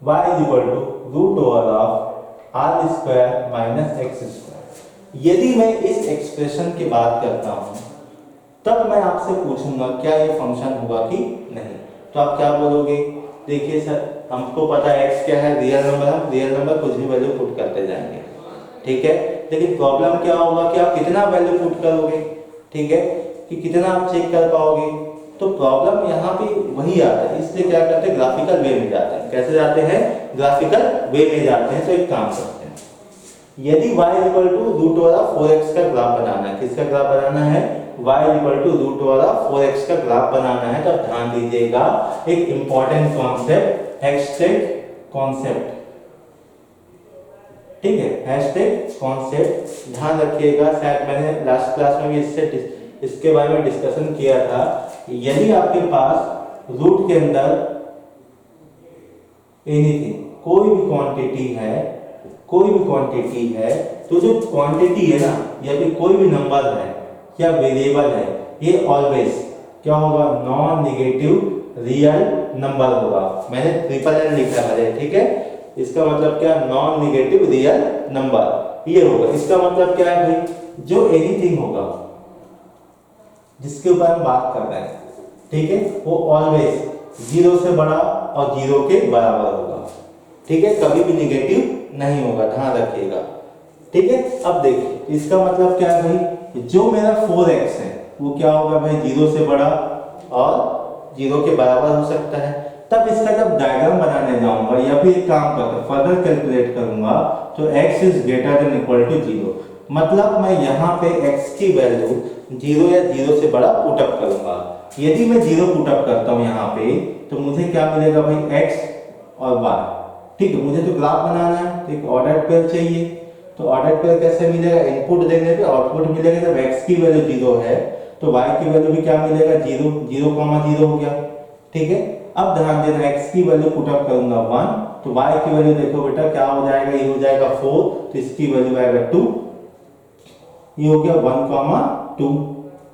y √r² - x²। यदि मैं इस एक्सप्रेशन की बात करता हूं तब मैं आपसे पूछूंगा क्या ये फंक्शन होगा कि नहीं। तो आप क्या बोलोगे, देखिए सर हमको पता है x क्या है, रियल नंबर, हम रियल नंबर कुछ भी वैल्यू पुट करते जाएंगे, ठीक है। लेकिन प्रॉब्लम क्या होगा कि आप कितना वैल्यू पुट करोगे, ठीक है, कि कितना आप चेक कर पाओगे। तो प्रॉब्लम यहाँ पे वही आता है, इसलिए क्या करते हैं ग्राफिकल वे में जाते हैं। कैसे जाते हैं, ग्राफिकल वे में जाते हैं। तो एक काम करते हैं, यदि y = √4x का ग्राफ बनाना है, किसका ग्राफ बनाना है, y = √4x का ग्राफ बनाना है। तो अब ध्यान दीजिएगा एक इंपॉर्टेंट कॉन्सेप्ट, हैशटैग कॉन्सेप्ट, ठीक है, हैशटैग कॉन्सेप्ट ध्यान रखिएगा। शायद मैंने लास्ट क्लास में भी इसके बारे में डिस्कशन किया था। यदि आपके पास रूट के अंदर एनीथिंग कोई भी क्वांटिटी है, कोई भी क्वांटिटी है, तो जो क्वांटिटी है ना या फिर कोई भी नंबर है या वेरिएबल है, ये ऑलवेज क्या होगा, नॉन नेगेटिव रियल नंबर होगा। मैंने ट्रिपल लिखा है, ठीक है। इसका मतलब क्या, नॉन नेगेटिव रियल नंबर ये होगा। इसका मतलब क्या है भाई, जो एनीथिंग होगा जिसके ऊपर हम बात कर रहे हैं, ठीक है, वो ऑलवेज 0 से बड़ा और 0 के बराबर होगा, ठीक है, कभी भी नेगेटिव नहीं होगा, ध्यान रखिएगा, ठीक है। अब देखिए इसका मतलब क्या है भाई, जो मेरा 4x है वो क्या होगा भाई, 0 से बड़ा और 0 के बराबर हो सकता है। तब इसका जब डायग्राम बनाने जाऊंगा या फिर एक काम करता फर्दर कैलकुलेट करूंगा तो x > 0, मतलब मैं यहाँ पे x की वैल्यू 0 या 0 से बड़ा पुटअप करूंगा। यदि मैं 0 पुटअप करता हूँ यहाँ पे तो मुझे क्या मिलेगा भाई, x और y, ठीक है। मुझे तो ग्राफ बनाना है तो एक ऑर्डर्ड पेयर चाहिए। तो ऑर्डर्ड पेयर कैसे मिलेगा, इनपुट देने पे आउटपुट मिलेगा। जब x की वैल्यू 0 है तो y की वैल्यू भी क्या मिलेगा, 0, 0,0 हो गया, ठीक है। अब ध्यान देना x की वैल्यू पुटअप करूंगा 1 तो y की वैल्यू देखो बेटा क्या हो जाएगा, ये हो जाएगा 4 तो इसकी वैल्यू आएगा 2, ये हो गया 1,2।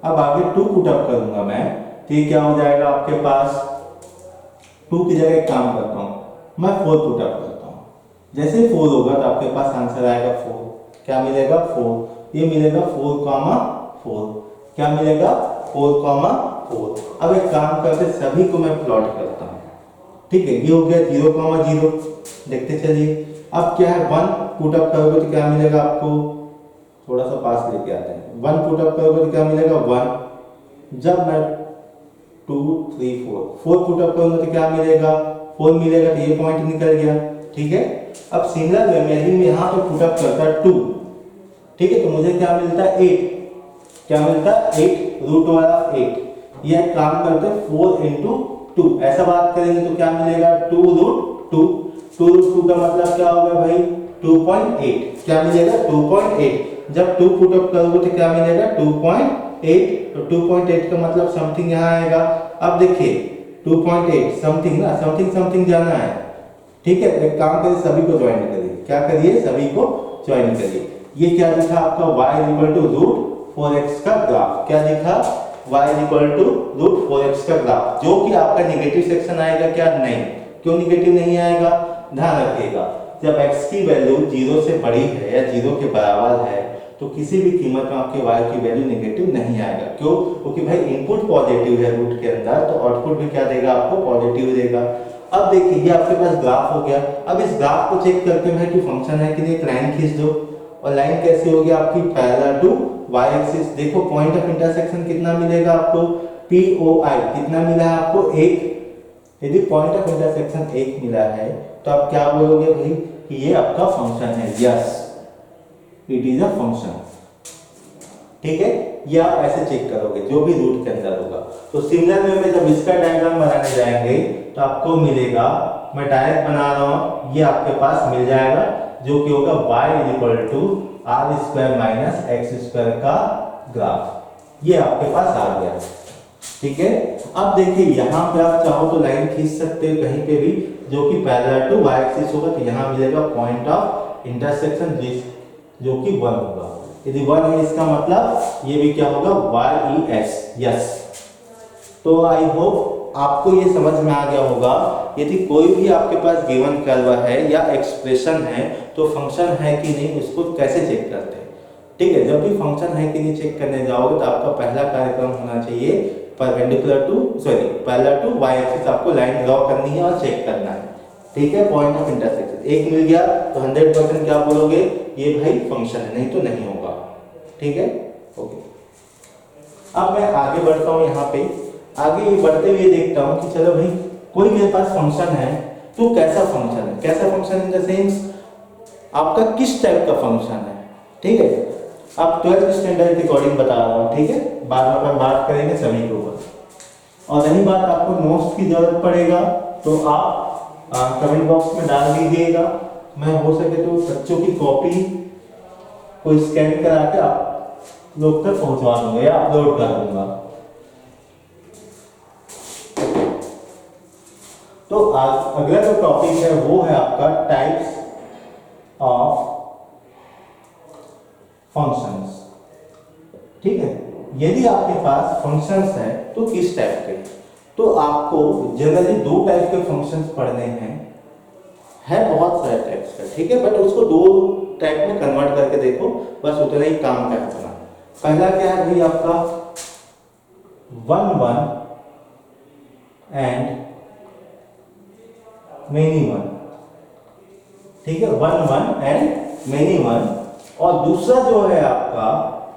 अब आगे 2 पुटअप करूंगा मैं तो ये क्या हो जाएगा आपके पास, 2 की जगह एक काम करता हूँ मैं 4 पुटअप करता हूँ। जैसे 4 होगा तो आपके पास आंसर आएगा 4, क्या मिलेगा 4, ये मिलेगा 4,4, क्या मिलेगा 4,4। अब एक काम करते सभी को मैं प्लॉट करता हूँ, ठीक है। ये हो गया 0,0, देखते चलिए। अब क्या है 1 पुटअप करोगे तो क्या मिलेगा आपको, थोड़ा सा पास लेके आते हैं, 1 पुटअप करोगे तो क्या मिलेगा 1। जब मैं 2, 3, 4 पुटअप करूंगा तो क्या मिलेगा, 4 मिलेगा, तो ये पॉइंट निकल गया, ठीक है। अब सिमिलर वे में यदि मैं यहाँ पे पुटअप करता 2, ठीक है, तो मुझे क्या मिलता है 8, क्या मिलता है 8, √8। ये काम करते हैं 4 × 2, ऐसा बात करेंगे तो क्या मिलेगा 2√2, 2√2 का मतलब क्या होगा भाई 2.8, क्या मिलेगा 2.8। जब 2 पुटअप करोगे तो क्या मिलेगा 2.8, तो 2.8 का मतलब समथिंग यहाँ आएगा। अब देखिए 2.8 समथिंग ना, समथिंग समथिंग जाना है। ठीक है, एक काम करिए, सभी को ज्वाइन करिए। क्या करिए, सभी को ज्वाइन करिए। ये क्या दिखा आपका y=√4x का ग्राफ। क्या दिखा, y=√4x का ग्राफ, जो कि आपका नेगेटिव सेक्शन आएगा क्या, नहीं। क्यों नेगेटिव नहीं आएगा, ध्यान रखिएगा, जब x की वैल्यू 0 से बड़ी है या 0 के बराबर है तो किसी भी कीमत में आपके y की वैल्यू नेगेटिव नहीं आएगा। क्यों, क्योंकि भाई इनपुट पॉजिटिव है रूट के अंदर, तो आउटपुट भी क्या देगा आपको, पॉजिटिव देगा। अब देखिए ये आपके पास ग्राफ हो गया। अब इस ग्राफ को चेक करते हैं कि फंक्शन है कि नहीं। एक लाइन खींच दो, और लाइन कैसी होगी आपकी, पैरेलल टू y एक्सिस। देखो पॉइंट ऑफ इंटरसेक्शन कितना मिलेगा आपको, POI कितना मिला है आपको, 1। यदि पॉइंट ऑफ इंटरसेक्शन 1 मिला है तो आप क्या बोलोगे भाई कि ये आपका फंक्शन है। Yes, it is a function. ठीक है, ये आप ऐसे चेक करोगे जो भी रूट के अंदर होगा। तो सिमिलर वे में जब इसका डायग्राम बनाने जाएंगे तो आपको मिलेगा, मैं डायरेक्ट बना रहा हूं, ये आपके पास मिल जाएगा जो कि होगा y=r² - x² का ग्राफ। ये आपके पास आ गया। ठीक है, अब देखिए यहाँ पे आप चाहो तो लाइन खींच सकते हो कहीं पे भी, जो कि पैरेलल टू y एक्सिस होगा। तो यहाँ मिलेगा पॉइंट ऑफ इंटरसेक्शन जो कि 1 होगा। यदि 1 है इसका मतलब ये भी क्या होगा, YES। यस, तो आई होप आपको ये समझ में आ गया होगा। यदि कोई भी आपके पास गिवन कर्व है या एक्सप्रेशन है तो फंक्शन है कि नहीं उसको कैसे चेक करते हैं। ठीक है, जब भी फंक्शन है कि नहीं चेक करने जाओगे तो आपका पहला कार्यक्रम होना चाहिए पैरेलल टू y एक्सिस, आपको लाइन ड्रॉ करनी है और चेक करना है। ठीक है, पॉइंट ऑफ इंटरसेक्शन 1 मिल गया तो 100% क्या बोलोगे, ये भाई फंक्शन है, नहीं तो नहीं होगा। ठीक है, ओके। अब मैं आगे बढ़ता हूँ। यहाँ पे आगे बढ़ते हुए देखता हूँ कि चलो भाई कोई मेरे पास फंक्शन है तो कैसा फंक्शन है, कैसा फंक्शन इन द सेंस आपका किस टाइप का फंक्शन है। ठीक है, अब 12th स्टैंडर्ड के अकॉर्डिंग बता रहा हूँ। ठीक है, बाद में अपन बात करेंगे सभी के ऊपर। और रही बात आपको नोट्स की जरूरत पड़ेगा तो आप कमेंट बॉक्स में डाल दीजिएगा। मैं हो सके तो बच्चों की कॉपी को स्कैन करा के आप लोग तक पहुंचवा दूंगा या अपलोड कर दूंगा। तो आज अगला जो टॉपिक है वो है आपका टाइप्स ऑफ फंक्शंस। ठीक है, यदि आपके पास फंक्शंस है तो किस टाइप के, तो आपको जनरली 2 टाइप के फंक्शंस पढ़ने हैं। है बहुत सारे टाइप्स का, ठीक है, बट उसको 2 टाइप में कन्वर्ट करके देखो, बस उतना ही काम का है। पहला क्या है भाई आपका 1 1 एंड मेनी 1। ठीक है, 1 1 एंड मेनी 1। और दूसरा जो है आपका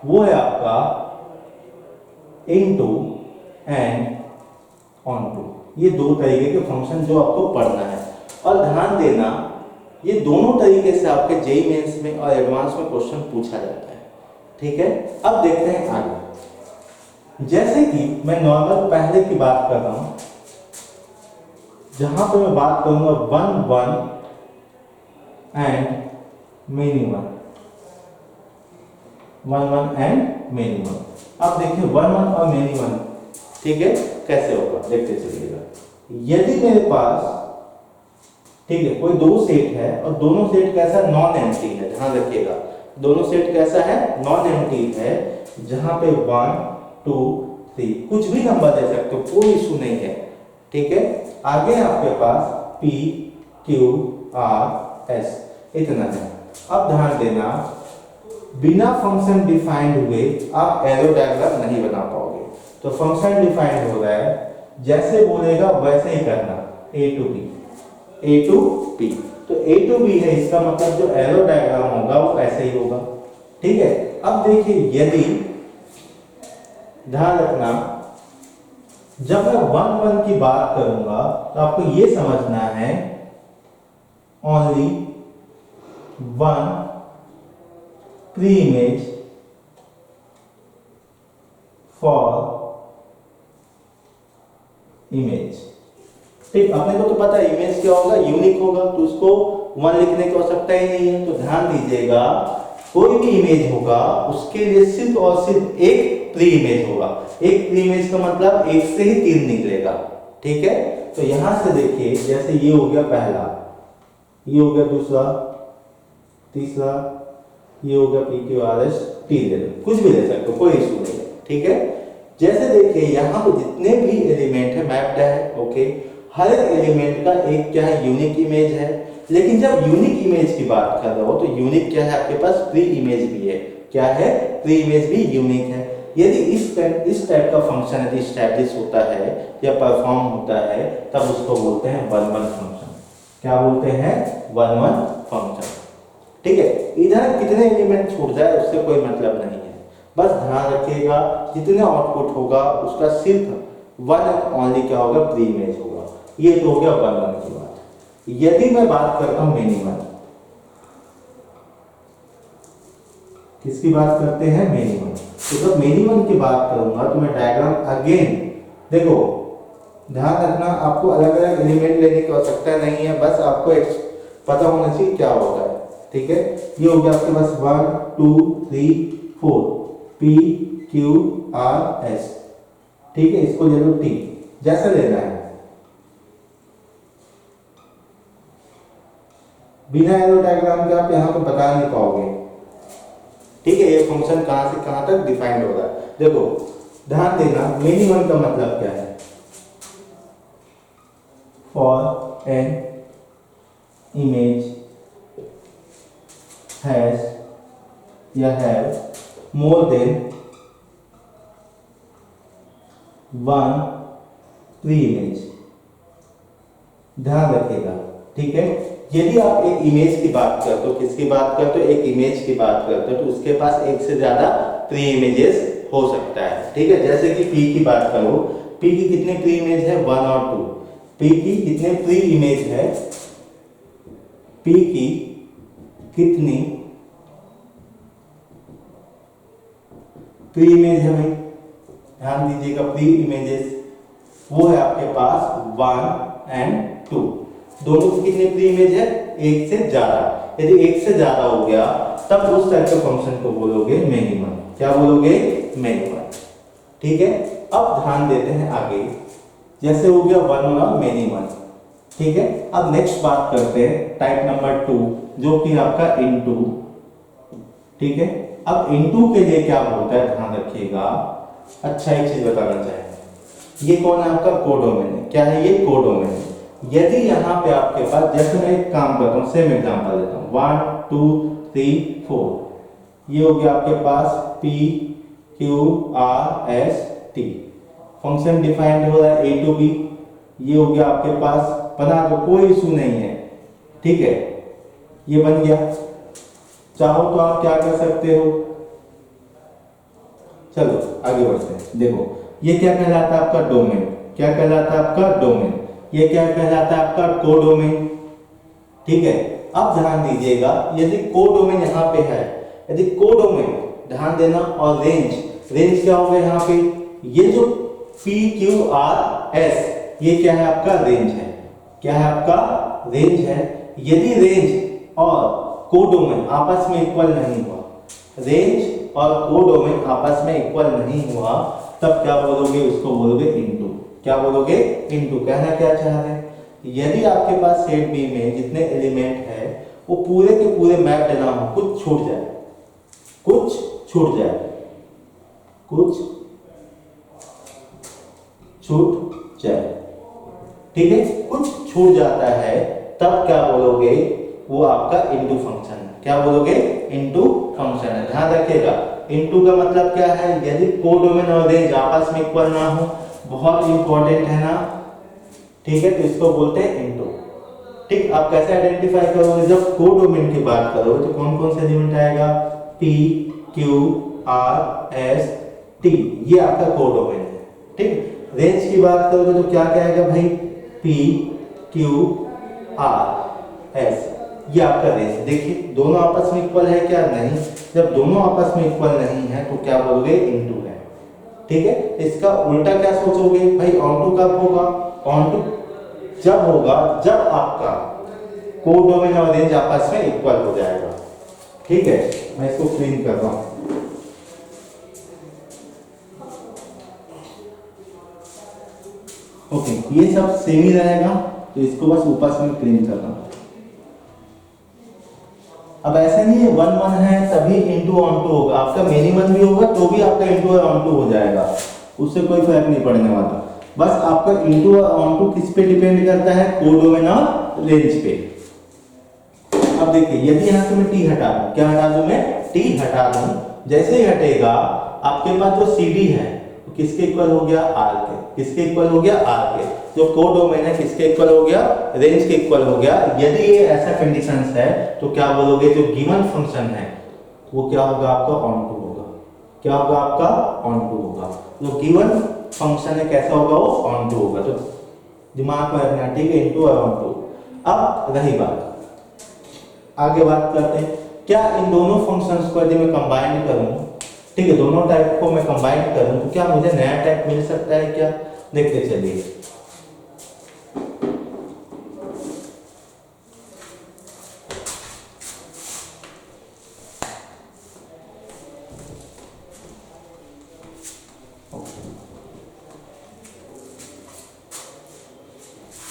वो है आपका इनटू एंड ऑनटू। ये 2 तरीके के फंक्शन जो आपको पढ़ना है। और ध्यान देना ये दोनों तरीके से आपके जेईई मेंस में और एडवांस में क्वेश्चन पूछा जाता है। ठीक है, अब देखते हैं आगे। जैसे कि मैं नॉर्मल पहले की बात कर रहा हूं, जहां पे मैं बात करूंगा 1 1 एंड मेनी 1, 1 1 एंड मेनी 1। अब देखिए 1 1 और मेनी 1, ठीक है, कैसे होगा देखते चलिएगा। यदि मेरे पास, ठीक है, कोई 2 सेट है और दोनों सेट कैसा, नॉन एम्प्टी है। ध्यान रखिएगा, दोनों सेट कैसा है, नॉन एम्प्टी है, जहां पे 1 2 3 कुछ भी नंबर दे सकते हो, कोई इशू नहीं है। ठीक है, आगे आपके पास P Q R S इतना है। अब ध्यान देना, बिना फंक्शन डिफाइंड हुए आप एरो डायग्राम नहीं बना पाओगे। तो फंक्शन डिफाइंड हो रहा है, जैसे बोलेगा वैसे ही करना, A to P। तो A to B है, इसका मतलब जो एरो डायग्राम होगा वो ऐसे ही होगा। ठीक है, अब देखिए यदि ध्यान रखना, जब मैं 1 1 की बात करूंगा तो आपको ये समझना है only 1 pre image for image. ठीक, अपने को तो पता है इमेज क्या होगा, यूनिक होगा, तो उसको 1 लिखने की आवश्यकता ही नहीं है। तो ध्यान दीजिएगा, कोई भी इमेज होगा उसके लिए सिर्फ और सिर्फ एक प्री इमेज होगा। एक प्री इमेज का मतलब 1 से ही 3 निकलेगा। ठीक है। तो यहां से देखिए, जैसे ये हो गया पहला, ये हो गया दूसरा, तीसरा, ये हो गया PQRS T ले लो, कुछ भी ले सकते हो, कोई इशू नहीं है, ठीक है। जैसे देखिए यहाँ पे जितने भी एलिमेंट है मैप्ड है, ओके, हर एक एलिमेंट का एक क्या है, यूनिक इमेज है। लेकिन जब यूनिक इमेज की बात कर रहे हो तो यूनिक क्या है आपके पास, प्री इमेज भी है। क्या है, प्री इमेज भी यूनिक है। यदि इस टाइप का फंक्शन यदि एस्टैब्लिश होता है या परफॉर्म होता है, तब उसको बोलते हैं वन वन फंक्शन। क्या बोलते हैं, वन वन फंक्शन, ठीक है। इधर कितने एलिमेंट छूट जाए उससे कोई मतलब नहीं है, बस ध्यान रखिएगा जितने आउटपुट होगा उसका सिर्फ वन एंड ओनली क्या होगा, प्री इमेज होगा। ये तो हो गया वन वन की बात। यदि मैं बात करता हूं मिनिमम, किसकी बात करते हैं, मिनिमम। तो जब मिनिमम की बात करूंगा तो मैं डायग्राम अगेन, देखो ध्यान रखना, आपको अलग अलग एलिमेंट लेने की आवश्यकता नहीं है, बस आपको पता होना चाहिए क्या होता है, ठीक है। ये हो गया आपके पास 1 2 3 4 P Q R S, ठीक है। इसको ले लो T, जैसा लेना है, बिना एरो डायग्राम के आप यहाँ पे बता नहीं पाओगे, ठीक है। ये फंक्शन कहां से कहां तक डिफाइंड हो रहा है, देखो ध्यान देना, मिनिमम का मतलब क्या है, फॉर एन इमेज हैज या have more than one pre image. ध्यान रखिएगा, ठीक है। यदि आप एक इमेज की बात करते हो, किसकी बात करते हो, एक इमेज की बात करते हो, तो उसके पास एक से ज्यादा प्री इमेजेस हो सकता है, ठीक है। जैसे कि P की बात करो, P की कितने प्री इमेज है, 1 और 2। P की कितने प्री इमेज है, P की कितनी प्री इमेज है भाई, ध्यान दीजिएगा, प्री इमेजेस वो है आपके पास 1 एंड 2। दोनों की कितनी प्री इमेज है, एक से ज्यादा। यदि एक से ज्यादा हो गया तब उस टाइप के फंक्शन को बोलोगे मिनिमम। क्या बोलोगे, मिनिमम, ठीक है। अब ध्यान देते हैं आगे, जैसे हो गया वन और मिनिमम, ठीक है। अब नेक्स्ट बात करते हैं टाइप नंबर 2, जो कि आपका इनटू, ठीक है। अब इनटू के लिए क्या होता है, ध्यान रखिएगा, अच्छा एक चीज बताना चाहेंगे, ये कौन है आपका, कोडोमेन है। क्या है ये, कोडोमेन है। यदि यहाँ पे आपके पास, जैसे मैं एक काम करता हूँ, सेम एग्जांपल लेता हूँ, 1 2 3 4, ये हो गया आपके पास P Q R S T, function defined हो रहा है A to B। ये हो गया आपके पास, बना दो, कोई इशू नहीं है, ठीक है। ये बन गया, चाहो तो आप क्या कर सकते हो, चलो आगे बढ़ते हैं। देखो ये क्या कहलाता है आपका, डोमेन। क्या कहलाता है आपका, डोमेन। ये क्या कहलाता है आपका, कोडोमेन, ठीक है। अब ध्यान दीजिएगा, यदि कोडोमेन यहाँ पे है, यदि कोडोमेन, ध्यान देना, और रेंज, रेंज क्या होगा यहाँ पे, ये जो P Q R S, ये क्या है आपका, रेंज है। क्या है आपका, रेंज है। यदि रेंज और कोडोमेन आपस में इक्वल नहीं हुआ, रेंज और कोडोमेन आपस में इक्वल नहीं हुआ, तब क्या बोलोगे, उसको बोलोगे इनटू। क्या बोलोगे, इनटू। कहना क्या चाह रहे हैं, यदि आपके पास सेट बी में जितने एलिमेंट है वो पूरे के पूरे मैप ना हो, कुछ छूट जाए, कुछ छूट जाए, कुछ छूट जाए, ठीक है, कुछ छूट जाता है, तब क्या बोलोगे, वो आपका इनटू फंक्शन है। क्या बोलोगे, इनटू फंक्शन है। ध्यान रखिएगा, इनटू का मतलब क्या है, यदि कोडोमेन और रेंज आपस में इक्वल ना हो, बहुत इंपॉर्टेंट है ना, ठीक है, तो इसको बोलते हैं इनटू। ठीक, आप कैसे आइडेंटिफाई करोगे, जब कोडोमेन की बात करोगे तो कौन कौन से एलिमेंट आएगा, P Q R S T, ये आपका कोडोमेन है, ठीक। रेंज की बात करोगे तो क्या क्या आएगा भाई, P Q R S, ये आपका रेंज। देखिए दोनों आपस में इक्वल है क्या, नहीं। जब दोनों आपस में इक्वल नहीं है तो क्या बोलोगे, इनटू है, ठीक है। इसका उल्टा क्या सोचोगे भाई, ऑनटू कब होगा, ऑनटू जब होगा जब आपका कोडोमेन और रेंज आपस में इक्वल हो जाएगा, ठीक है। मैं इसको क्लीन कर रहा हूं। ओके, ये सब सेम ही रहेगा, तो इसको बस ऊपर से मैं क्लीन कर रहा हूँ। अब ऐसा नहीं है 1 1 है तभी इंटू ऑन टू होगा, आपका मिनिमम भी होगा तो भी आपका इंटू और ऑन टू हो जाएगा, उससे कोई फर्क नहीं पड़ने वाला। बस आपका इंटू और ऑन टू किस पे डिपेंड करता है, कोडोमेन और रेंज पे। अब देखिए यदि यहाँ से मैं टी हटा दूं, क्या हटा दूं मैं, टी हटा दूं, जैसे ही हटेगा आपके पास जो सी डी है तो किसके इक्वल हो गया, आर के। किसके इक्वल हो गया, आर के। जो कोडोमेन है किसके इक्वल हो गया, रेंज के इक्वल हो गया। यदि ये ऐसा कंडीशंस है तो क्या बोलोगे, जो गिवन फंक्शन है वो क्या होगा आपका, ऑन टू होगा। क्या होगा आपका, ऑन टू होगा। जो गिवन फंक्शन है कैसा होगा, वो ऑन टू होगा। तो दिमाग में रखना, ठीक है, इनटू और ऑन टू। अब रही बात, आगे बात करते हैं, क्या इन दोनों फंक्शंस को यदि मैं कंबाइन करूं, ठीक है, दोनों टाइप को मैं कंबाइन करूं तो क्या मुझे नया टाइप मिल सकता है क्या, देखते चलिए।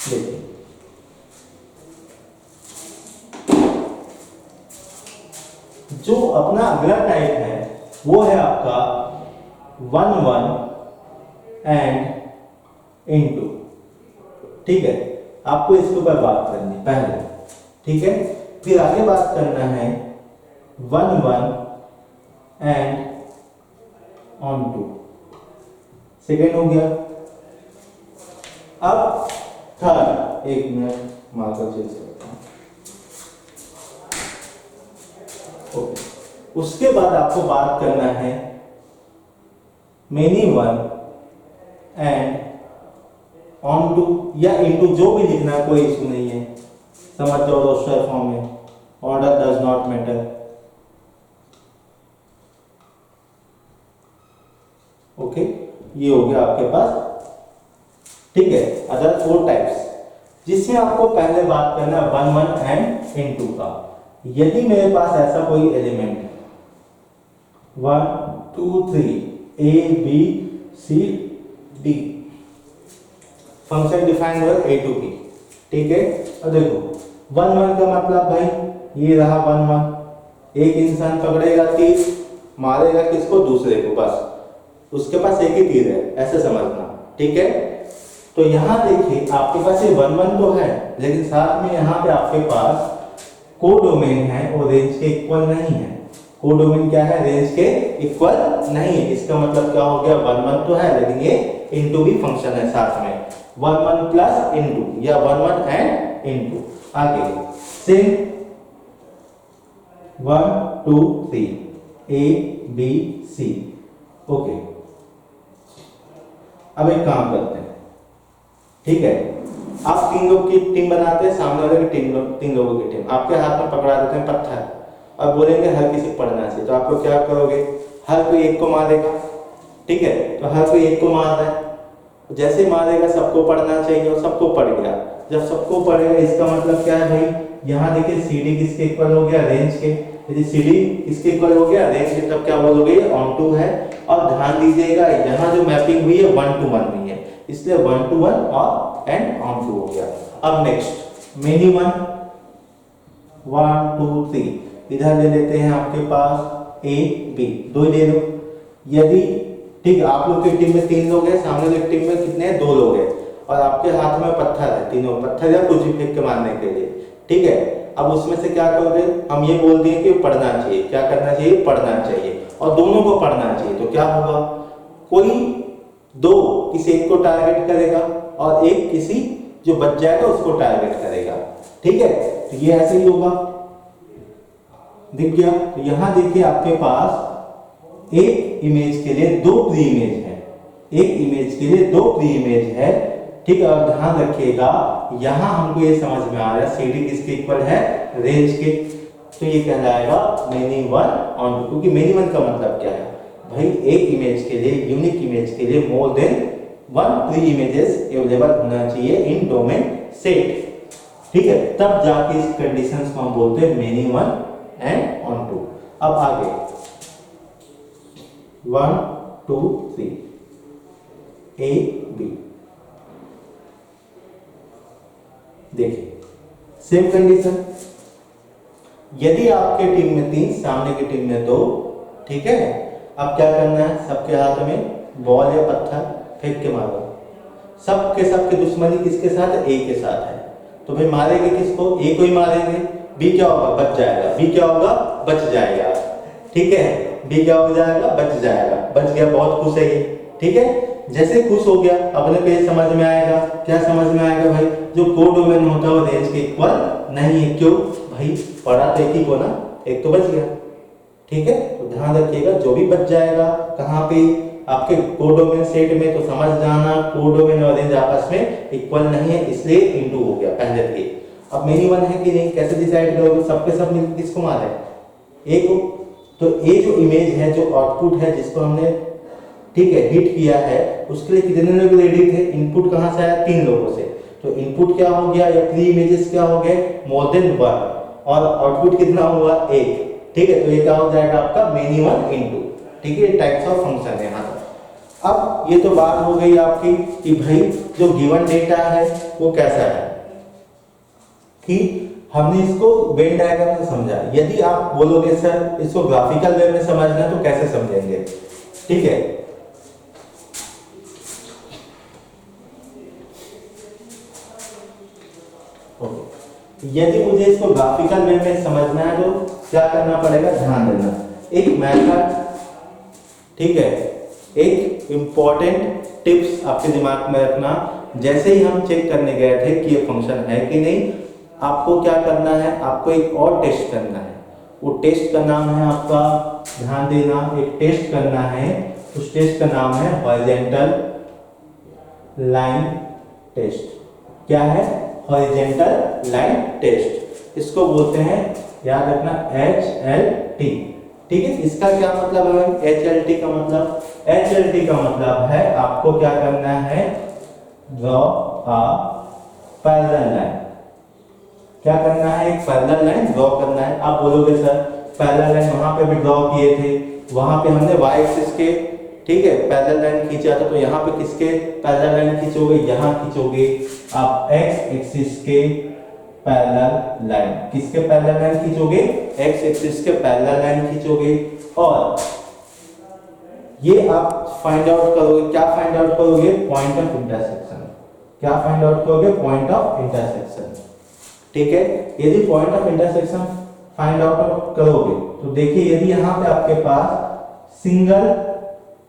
देखिए जो अपना अगला टाइप है वो है आपका 1 1 एंड इनटू, ठीक है। आपको इसके ऊपर बात करनी पहले, ठीक है, फिर आगे बात करना है 1 1 एंड ऑन टू, सेकेंड हो गया। अब थर्ड, एक मिनट मार्कर चेंज करता हूं। ओके, उसके बाद आपको बात करना है मेनी 1 एंड ऑन टू या इनटू, जो भी लिखना है कोई इशू नहीं है, समझ जाओ रोस्टर फॉर्म में, order does not matter. Okay, ये हो गया आपके पास, ठीक है। अदर 4 टाइप्स जिसमें आपको पहले बात करना है 1 1 एंड इनटू का। यदि मेरे पास ऐसा कोई element 1 2 3 A B C D, function define हुआ ए टू बी, ठीक है। अब देखो 1 1 का मतलब भाई ये रहा 1 1, एक इंसान पकड़ेगा तीर, मारेगा किसको, दूसरे को, बस उसके पास एक ही तीर है, ऐसे समझना, ठीक है। तो यहाँ देखिए आपके पास ये 1 1 तो है, लेकिन साथ में यहाँ पे आपके पास कोडोमेन है और रेंज के इक्वल नहीं है। कोडोमेन क्या है, रेंज के इक्वल नहीं है। इसका मतलब क्या हो गया, 1 1 तो है लेकिन ये इनटू भी फंक्शन है साथ में, 1 1 प्लस इनटू या 1 1 एंड इनटू। आगे same 1 2 3 A B C, okay. अब एक काम करते हैं, ठीक है, आप 3 लोग की टीम बनाते हैं, सामने वाले की तीन लोगों की टीम, आपके हाथ में पकड़ा देते हैं पत्थर और बोलेंगे हर किसी को पढ़ना चाहिए, तो आप लोग क्या करोगे, हर कोई एक को मारेगा, ठीक है। तो हर कोई एक को मार रहा है, जैसे मारेगा सबको पढ़ना चाहिए और सबको पढ़ गया। जब सबको पढ़ेगा इसका मतलब क्या है भाई, यहाँ देखिए सी डी किसके इक्वल हो गया, रेंज के। यदि सी डी किसके इक्वल हो गया, रेंज के, तब क्या बोलोगे, ऑन टू है। और ध्यान दीजिएगा यहाँ जो मैपिंग हुई है 1 to 1 हुई है, इसलिए 1 to 1 और एंड ऑन टू हो गया। अब नेक्स्ट मेनी 1 1 2 3, इधर ले लेते हैं आपके पास ए बी, दो ही ले लो। यदि ठीक है, आप लोग की टीम में 3 लोग हैं, सामने वाली टीम में कितने हैं, 2 लोग हैं, और आपके हाथ में पत्थर है, तीनों पत्थर या कुछ भी फेंक के मारने के लिए, ठीक है। अब उसमें से क्या करोगे, हम ये बोल दिए कि पढ़ना चाहिए, क्या करना चाहिए, पढ़ना चाहिए, और दोनों को पढ़ना चाहिए। तो क्या होगा, कोई 2 किसी एक को टारगेट करेगा और एक किसी जो बच जाएगा उसको टारगेट करेगा, ठीक है। तो ये ऐसे ही होगा, दिख गया। तो यहां देखिए आपके पास एक इमेज के लिए 2 प्री इमेज है, एक इमेज के लिए 2 प्री इमेज है, ठीक है। और ध्यान रखिएगा यहां हमको ये समझ में आ रहा है सी डी किसके इक्वल है, रेंज के। तो ये कहलाएगा मेनी 1 ऑन टू, क्योंकि मेनी 1 का मतलब क्या है भाई, एक इमेज के लिए, यूनिक इमेज के लिए more than 1 pre images available होना चाहिए इन डोमेन सेट, ठीक है। तब जाके इस कंडीशंस को हम बोलते हैं मेनी 1 एंड ऑन टू। अब आगे 1 2 3 ए बी, देखिए सेम कंडीशन, यदि आपके टीम में 3 सामने की टीम में 2, ठीक है, अब क्या करना है, सबके हाथ में बॉल या पत्थर फेंक के मारो। सबके दुश्मनी किसके साथ है, ए के साथ है, तो भाई मारेंगे किसको, ए को ही मारेंगे। बी क्या होगा, बच जाएगा। बी क्या होगा, बच जाएगा। ठीक है, बी क्या हो जाएगा, बच जाएगा। बच गया, बहुत खुश है ये। ठीक है, जैसे खुश हो गया अपने को ये समझ में आएगा, क्या समझ में आएगा भाई, जो कोडोमेन होता है वो रेंज के इक्वल नहीं है। क्यों भाई, पढ़ा तो एक ही को ना, एक तो बच गया। ठीक है, तो ध्यान रखिएगा, जो भी बच जाएगा कहाँ पे, आपके कोडोमेन सेट में, तो समझ जाना कोडोमेन और रेंज आपस में इक्वल नहीं है, इसलिए इनटू हो गया पहले थे। अब मेनी वन है कि नहीं, कैसे डिसाइड करोगे, सबके सब मिलकर किसको मारे, ए को। तो ए जो इमेज है, जो आउटपुट है, जिसको हमने ठीक है हिट किया है, उसके लिए कितने लोग रेडी थे, इनपुट कहां से आया, 3 लोगों से। तो इनपुट क्या हो गया, या 3 इमेजेस क्या हो गए, मोर देन 1, और आउटपुट कितना हुआ, 1। ठीक है, तो ये क्या हो जाएगा आपका मेनी वन इनटू। ठीक है, टाइप्स ऑफ फंक्शन है यहाँ तक। अब ये तो बात हो गई आपकी कि भाई जो गिवन डेटा है वो कैसा है, कि हमने इसको वेन डायग्राम से समझा। यदि आप बोलोगे सर इसको ग्राफिकल वे में समझना है तो कैसे समझेंगे, ठीक है, यदि मुझे इसको ग्राफिकल वे में समझना है तो क्या करना पड़ेगा, ध्यान देना, एक मेथड, ठीक है, एक इंपॉर्टेंट टिप्स आपके दिमाग में रखना। जैसे ही हम चेक करने गए थे कि ये फंक्शन है कि नहीं, आपको क्या करना है, आपको एक और टेस्ट करना है। वो टेस्ट का नाम है आपका, ध्यान देना, एक टेस्ट करना है, उस टेस्ट का नाम है हॉरिजॉन्टल लाइन टेस्ट। क्या है, हॉरिजॉन्टल लाइन टेस्ट, इसको बोलते हैं, याद रखना, HLT। ठीक है, इसका क्या मतलब है, HLT का मतलब, HLT का मतलब है आपको क्या करना है, ड्रॉ अ पैरेलल लाइन। क्या करना है, एक पैरेलल लाइन ड्रॉ करना है। आप बोलोगे सर पैरेलल लाइन वहां पे भी ड्रॉ किए थे, वहां पे हमने y एक्सिस के, ठीक है, पैरेलल लाइन खींचा था, तो यहाँ पे किसके पैरेलल लाइन खींचोगे, यहाँ खींचोगे आप x एक्सिस के पैरेलल लाइन। किसके पैरेलल लाइन खींचोगे, x एक्सिस के पैरेलल लाइन खींचोगे, और ये आप फाइंड आउट करोगे, क्या फाइंड आउट करोगे, पॉइंट ऑफ इंटरसेक्शन। क्या फाइंड आउट करोगे, पॉइंट ऑफ इंटरसेक्शन। ठीक है, यदि point of intersection find out करोगे तो देखिए, यदि यहाँ पे आपके पास सिंगल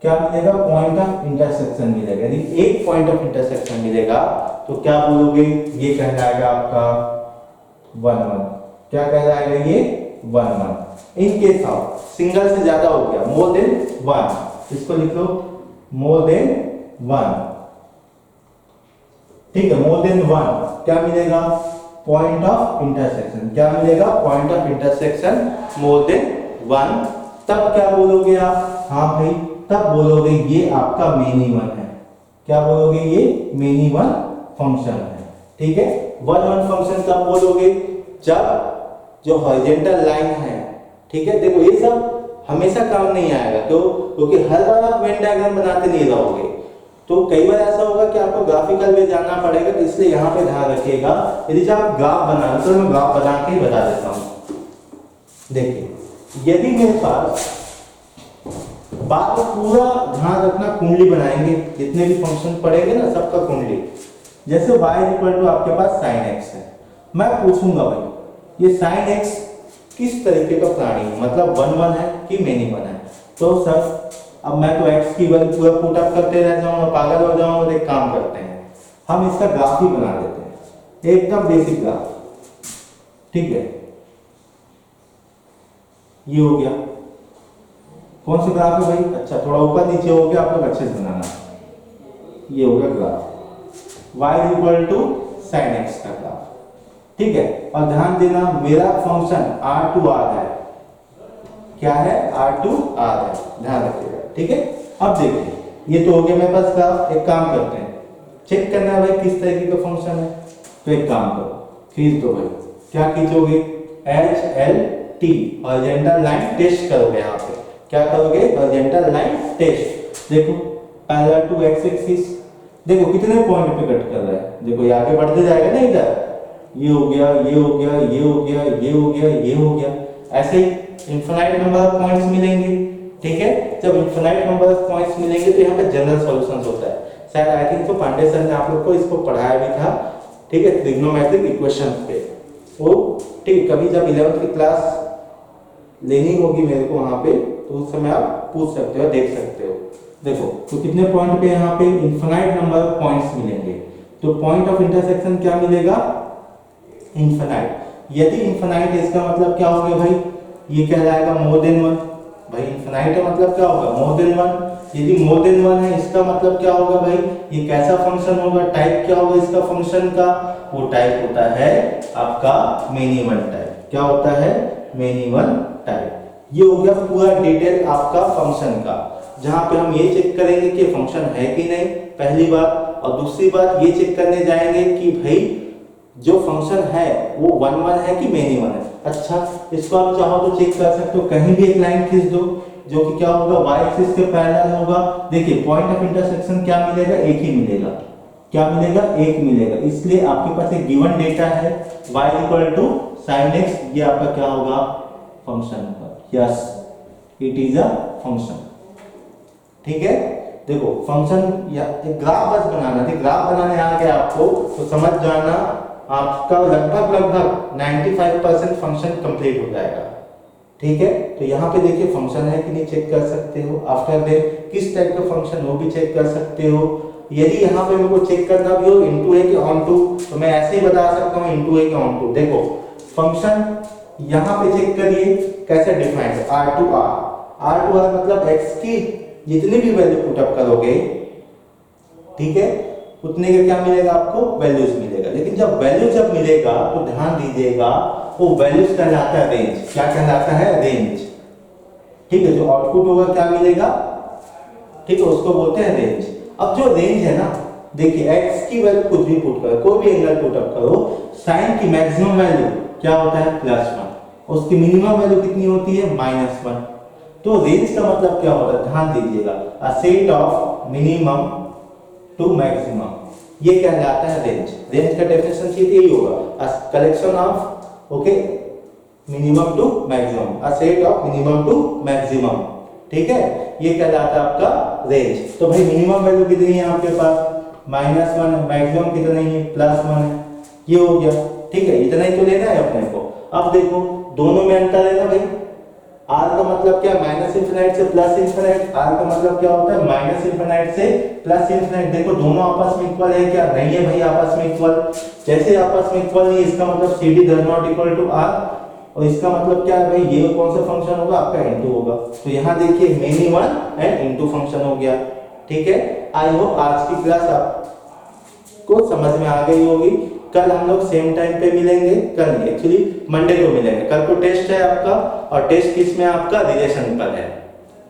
क्या मिलेगा, पॉइंट ऑफ इंटरसेक्शन मिलेगा। यदि एक पॉइंट ऑफ इंटरसेक्शन मिलेगा तो क्या बोलोगे, ये कहलाएगा आपका 1 1। क्या कहलाएगा ये, 1 1। इन केस ऑफ सिंगल से ज्यादा हो गया, मोर देन 1, इसको लिख लो मोर देन 1। ठीक है, मोर देन 1 क्या मिलेगा, पॉइंट ऑफ इंटरसेक्शन। क्या मिलेगा, point of intersection more than 1। तब क्या बोलोगे आप, हाँ भाई, तब बोलोगे ये आपका मेनी वन है। क्या बोलोगे, ये मेनी वन फंक्शन है। ठीक है, 1 1 फंक्शन तब बोलोगे जब जो हॉरिजॉन्टल लाइन है, ठीक है, देखो ये सब हमेशा काम नहीं आएगा, क्योंकि हर बार आप वेन डायग्राम बनाते नहीं रहोगे, तो कई बार ऐसा होगा कि आपको ग्राफिकल वे जानना पड़ेगा। तो इसलिए यहाँ पे ध्यान रखिएगा, यदि आप ग्राफ बना तो मैं ग्राफ बना के बता देता हूँ। देखिए, यदि मेरे पास बात को पूरा ध्यान रखना, कुंडली बनाएंगे, जितने भी फंक्शन पढ़ेंगे ना सबका कुंडली। जैसे y इक्वल टू आपके पास sin x है, मैं पूछूंगा भाई ये sin x किस तरीके का प्राणी है, मतलब 1 1 है कि मेनी वन है। तो सर अब मैं तो x की वैल्यू पूरा पुट अप करते रह जाऊंगा, पागल हो जाऊंगा। तो एक काम करते हैं, हम इसका ग्राफ ही बना देते हैं, एकदम बेसिक ग्राफ। ठीक है, ये हो गया, कौन सा ग्राफ है भाई, अच्छा थोड़ा ऊपर नीचे हो गया, आप लोग अच्छे से बनाना। ये हो गया graph, y equal to sin x का ग्राफ। ठीक है, और ध्यान देना मेरा फंक्शन R2R है। क्या है, R2R है, ध्यान रखिएगा। ठीक है, अब देखिए, ये तो हो गया मेरे पास ग्राफ। एक काम करते हैं, चेक करना है भाई किस तरीके का फंक्शन है। तो एक काम करो, खींच दो भाई, क्या खींचोगे, HLT हॉरिजॉन्टल लाइन टेस्ट करोगे। यहाँ पे क्या करोगे, हॉरिजॉन्टल लाइन टेस्ट। देखो पैरेलल टू x एक्सिस, देखो कितने पॉइंट पे कट कर रहा है, देखो ये आगे बढ़ते जाएगा ना इधर, ये हो गया, ये हो गया, ये हो गया, ये हो गया, ये हो गया। ऐसे ही इनफाइनाइट नंबर ऑफ पॉइंट्स मिलेंगे। ठीक है, जब इनफाइनाइट नंबर ऑफ पॉइंट्स मिलेंगे तो यहाँ पे जनरल सॉल्यूशंस होता है। शायद आई थिंक तो पांडे सर ने आप लोग को इसको पढ़ाया भी था। ठीक है, ट्रिग्नोमेट्रिक इक्वेशन पे वो, ठीक, कभी जब 11th की क्लास लेनी होगी मेरे को वहां पे, तो उस समय आप पूछ सकते हो, देख सकते हो। देखो तो कितने पॉइंट पे यहाँ पे इनफाइनाइट नंबर ऑफ पॉइंट्स मिलेंगे, तो पॉइंट ऑफ इंटरसेक्शन क्या मिलेगा, इनफाइनाइट। यदि इनफाइनाइट है इसका मतलब क्या हो गया भाई, ये कहलाएगा मोर देन वन। भाई इनफाइनाइट का मतलब क्या होगा, मोर देन वन। यदि मोर देन वन है इसका मतलब क्या होगा भाई, ये कैसा फंक्शन होगा, टाइप क्या होगा इसका फंक्शन का, वो टाइप होता है आपका मेनी वन टाइप। क्या होता है, मेनी वन टाइप। ये हो गया पूरा डिटेल आपका फंक्शन का, जहां पे हम ये चेक करेंगे कि फंक्शन है कि नहीं, पहली बात। और दूसरी बात ये चेक करने जाएंगे कि भाई जो फंक्शन है वो वन वन है कि मेनी वन है। अच्छा, इसको आप चाहो तो चेक कर सकते हो, कहीं भी एक लाइन खींच दो जो कि क्या होगा, y एक्सिस के पैरेलल होगा। देखिए पॉइंट ऑफ इंटरसेक्शन क्या मिलेगा, एक ही मिलेगा। क्या मिलेगा, एक मिलेगा। इसलिए आपके पास एक गिवन डेटा है y sin x, ये आपका क्या होगा, फंक्शन होगा। Yes, it is a function. ठीक है, देखो फंक्शन या एक ग्राफ बस बनाना थी, ग्राफ बनाने आ गया आपको तो समझ जाना आपका लगभग 95% फंक्शन कंप्लीट हो जाएगा। ठीक है, तो यहाँ पे देखिए फंक्शन है कि नहीं चेक कर सकते हो। आफ्टर दैट किस टाइप का फंक्शन वो भी चेक कर सकते हो। यदि यहाँ पे मेरे को चेक करना भी हो इनटू है कि ऑन टू, तो मैं ऐसे ही बता सकता हूँ इनटू है कि ऑन टू। देखो फंक्शन यहाँ पे चेक करिए कैसे डिफाइंड है, r टू r मतलब x की जितनी भी वैल्यू पुट अप करोगे, ठीक है, उतने का क्या मिलेगा आपको, वैल्यूज मिलेगा। लेकिन जब वैल्यू जब मिलेगा तो ध्यान दीजिएगा वो वैल्यूज कहलाता है रेंज। क्या कहलाता है, रेंज। ठीक है, जो आउटपुट होगा क्या मिलेगा, ठीक है, उसको बोलते हैं रेंज। अब जो रेंज है ना, देखिए x की वैल्यू कुछ भी पुट करो, कोई भी एंगल पुट अप करो, साइन की मैक्सिमम वैल्यू क्या होता है, +1, उसकी मिनिमम वैल्यू कितनी होती है, -1। तो रेंज का मतलब क्या होता है, ध्यान दीजिएगा, a set of minimum to maximum, ये कहलाता है रेंज। रेंज का डेफिनेशन शीट यही होगा, a collection of, okay, minimum to maximum, a set of minimum to maximum. ठीक है, ये कहलाता है आपका रेंज। तो भाई मिनिमम वैल्यू कितनी है आपके पास, -1 है, मैक्सिमम कितनी है, +1 है, ये हो गया। ठीक है, इतना ही तो लेना है अपने को। अब देखो दोनों में अंतर है ना भाई, r का मतलब क्या, माइनस इंफिनिट से प्लस इंफिनिट, r का मतलब क्या होता है, माइनस इंफिनिट से प्लस इंफिनिट। देखो दोनों आपस में इक्वल है क्या, नहीं है भाई आपस में इक्वल। जैसे आपस में इक्वल नहीं, इसका मतलब cd does not equal to r, और इसका मतलब क्या है भाई, ये कौन सा फंक्शन होगा आपका, इनटू होगा। तो यहाँ देखिए many one and into function हो गया। ठीक है, आई होप आज की क्लास आपको समझ में आ गई होगी। कल हम लोग सेम टाइम पे मिलेंगे, कल एक्चुअली मंडे को मिलेंगे। कल को टेस्ट है आपका, और टेस्ट किस में आपका, रिलेशन पर है।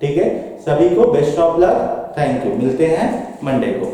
ठीक है, सभी को best of luck, thank you, मिलते हैं मंडे को।